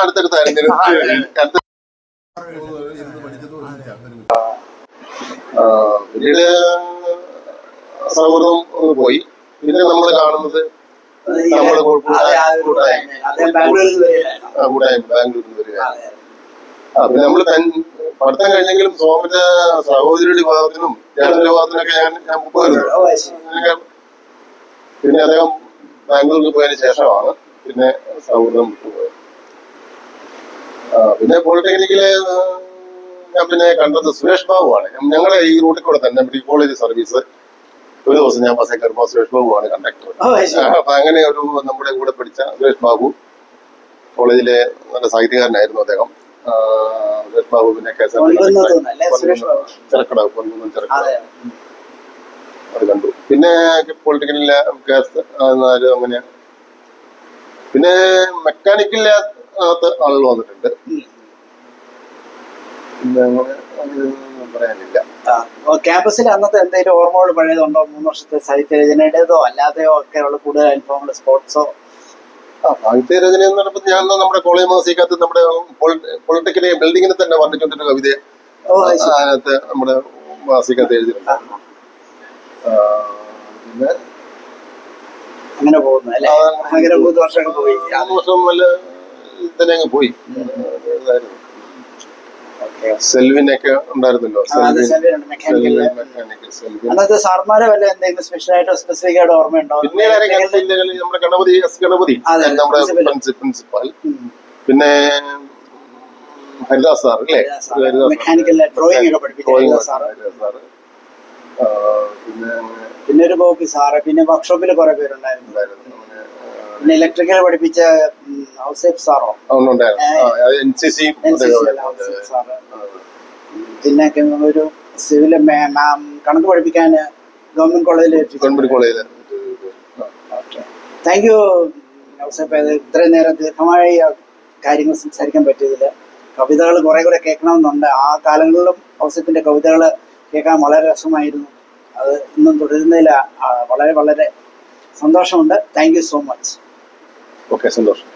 അടുത്തടുത്തായിരുന്നു. പിന്നീട് സൗഹൃദം ഒന്ന് പോയി. പിന്നെ നമ്മൾ കാണുന്നത് നമ്മുടെ ബാംഗ്ലൂരിൽ നിന്ന് വരിക. പിന്നെ നമ്മള് പഠിത്തം കഴിഞ്ഞെങ്കിലും സോമന്റെ സഹോദരിയുടെ വിവാഹത്തിനും ചേട്ടന്റെ വിവാഹത്തിനൊക്കെ ഞാൻ പോയിരുന്നു. പിന്നെ അദ്ദേഹം ബാംഗ്ലൂരിൽ പോയതിനു ശേഷമാണ് പിന്നെ സൗഹൃദം വിട്ടുപോയത്. പിന്നെ പോളിടെക്നിക്കില് ഞാൻ പിന്നെ കണ്ടത് സുരേഷ് ബാബുവാണ്. ഞങ്ങളെ ഈ റൂട്ടിൽ കൂടെ തന്നെ മെഡിക്കൽ കോളേജ് സർവീസ് ഒരു ദിവസം ഞാൻ ബസ്സിൽ കയറുമ്പോൾ സുരേഷ് ബാബുവാണ് കണ്ടക്ടർ. ഓ ശരി. അപ്പൊ അങ്ങനെ ഒരു നമ്മുടെ കൂടെ പഠിച്ച സുരേഷ് ബാബു, കോളേജിലെ നല്ല സാഹിത്യകാരനായിരുന്നു അദ്ദേഹം. സുരേഷ് ബാബു പിന്നെ ചിറക്കട പൊൻകുന്നം ചിറക്കട അതെ. അത് കണ്ടു. പിന്നെ പൊളിറ്റിക്കലിലെ കേസ് അങ്ങനെ, പിന്നെ മെക്കാനിക്കലിനകത്ത് ആളുകൾ വന്നിട്ടുണ്ട്. പിന്നെ അങ്ങനെ ഒന്നും പറയാനില്ല. ക്യാമ്പസിൽ അന്നത്തെ എന്തെങ്കിലും ഓർമ്മകൾ പഴയതുണ്ടോ? 3 വർഷത്തെ സാഹിത്യരചനയുടേതോ അല്ലാതെയോ ഒക്കെ ഉള്ള കൂടുതൽ അനുഭവങ്ങൾ, സ്പോർട്സോ? സാഹിത്യരചന എന്ന് പറയുമ്പോൾ ഞാൻ നമ്മുടെ കോളേജ് മാസികത്ത് നമ്മുടെ പൊളിറ്റിക്കലി ബിൽഡിങ്ങിനെ തന്നെ വർണ്ണിച്ചുകൊണ്ടൊരു കവിതയെ അതിനകത്ത് നമ്മുടെ മാസികത്ത് എഴുതിയിട്ടുണ്ട്. പിന്നെ അങ്ങനെ പോകുന്നു അല്ലേ? അങ്ങനെ 3 വർഷങ്ങൾ പോയി. 3 വർഷം നല്ല തന്നെ അങ്ങ് പോയി. സെൽവിനൊക്കെ ഉണ്ടായിരുന്നല്ലോ, അന്നത്തെ സാർമാരെ വല്ല എന്തെങ്കിലും സ്പെഷ്യൽ ആയിട്ടോ സ്പെസിഫിക് ആയിട്ട് ഓർമ്മയുണ്ടോ? പിന്നീട് നമ്മുടെ ഗണപതി ഗണപതി നമ്മുടെ പ്രിൻസിപ്പാൽ, പിന്നെ ഹരിദാസ് സാർ അല്ലേ, മെക്കാനിക്കൽ ഡ്രോയിങ് ഒക്കെ പഠിപ്പിച്ച സാറ്, പിന്നെ ഒരു ഗോപി സാറ്, പിന്നെ വർക്ക്ഷോപ്പിൽ കുറെ പേരുണ്ടായിരുന്നു. പിന്നെ ഇലക്ട്രിക്കൽ പഠിപ്പിച്ച ഔസേഫ് സാറോ സാറ്, പിന്നെ ഒരു സിവിൽ കണക്ക് പഠിപ്പിക്കാൻ ഗവൺമെന്റ് കോളേജിൽ. Okay, thank you Ouseph. ഇത്രയും നേരം ദീർഘമായി കാര്യങ്ങൾ സംസാരിക്കാൻ പറ്റിയതിൽ. കവിതകൾ കുറെ കൂടെ കേൾക്കണമെന്നുണ്ട്. ആ കാലങ്ങളിലും ഔസേപ്പിന്റെ കവിതകൾ കേൾക്കാൻ വളരെ രസമായിരുന്നു. അത് ഇന്നും തുടരുന്നതിൽ വളരെ വളരെ സന്തോഷമുണ്ട്. Thank you so much. Okay, സന്തോഷം.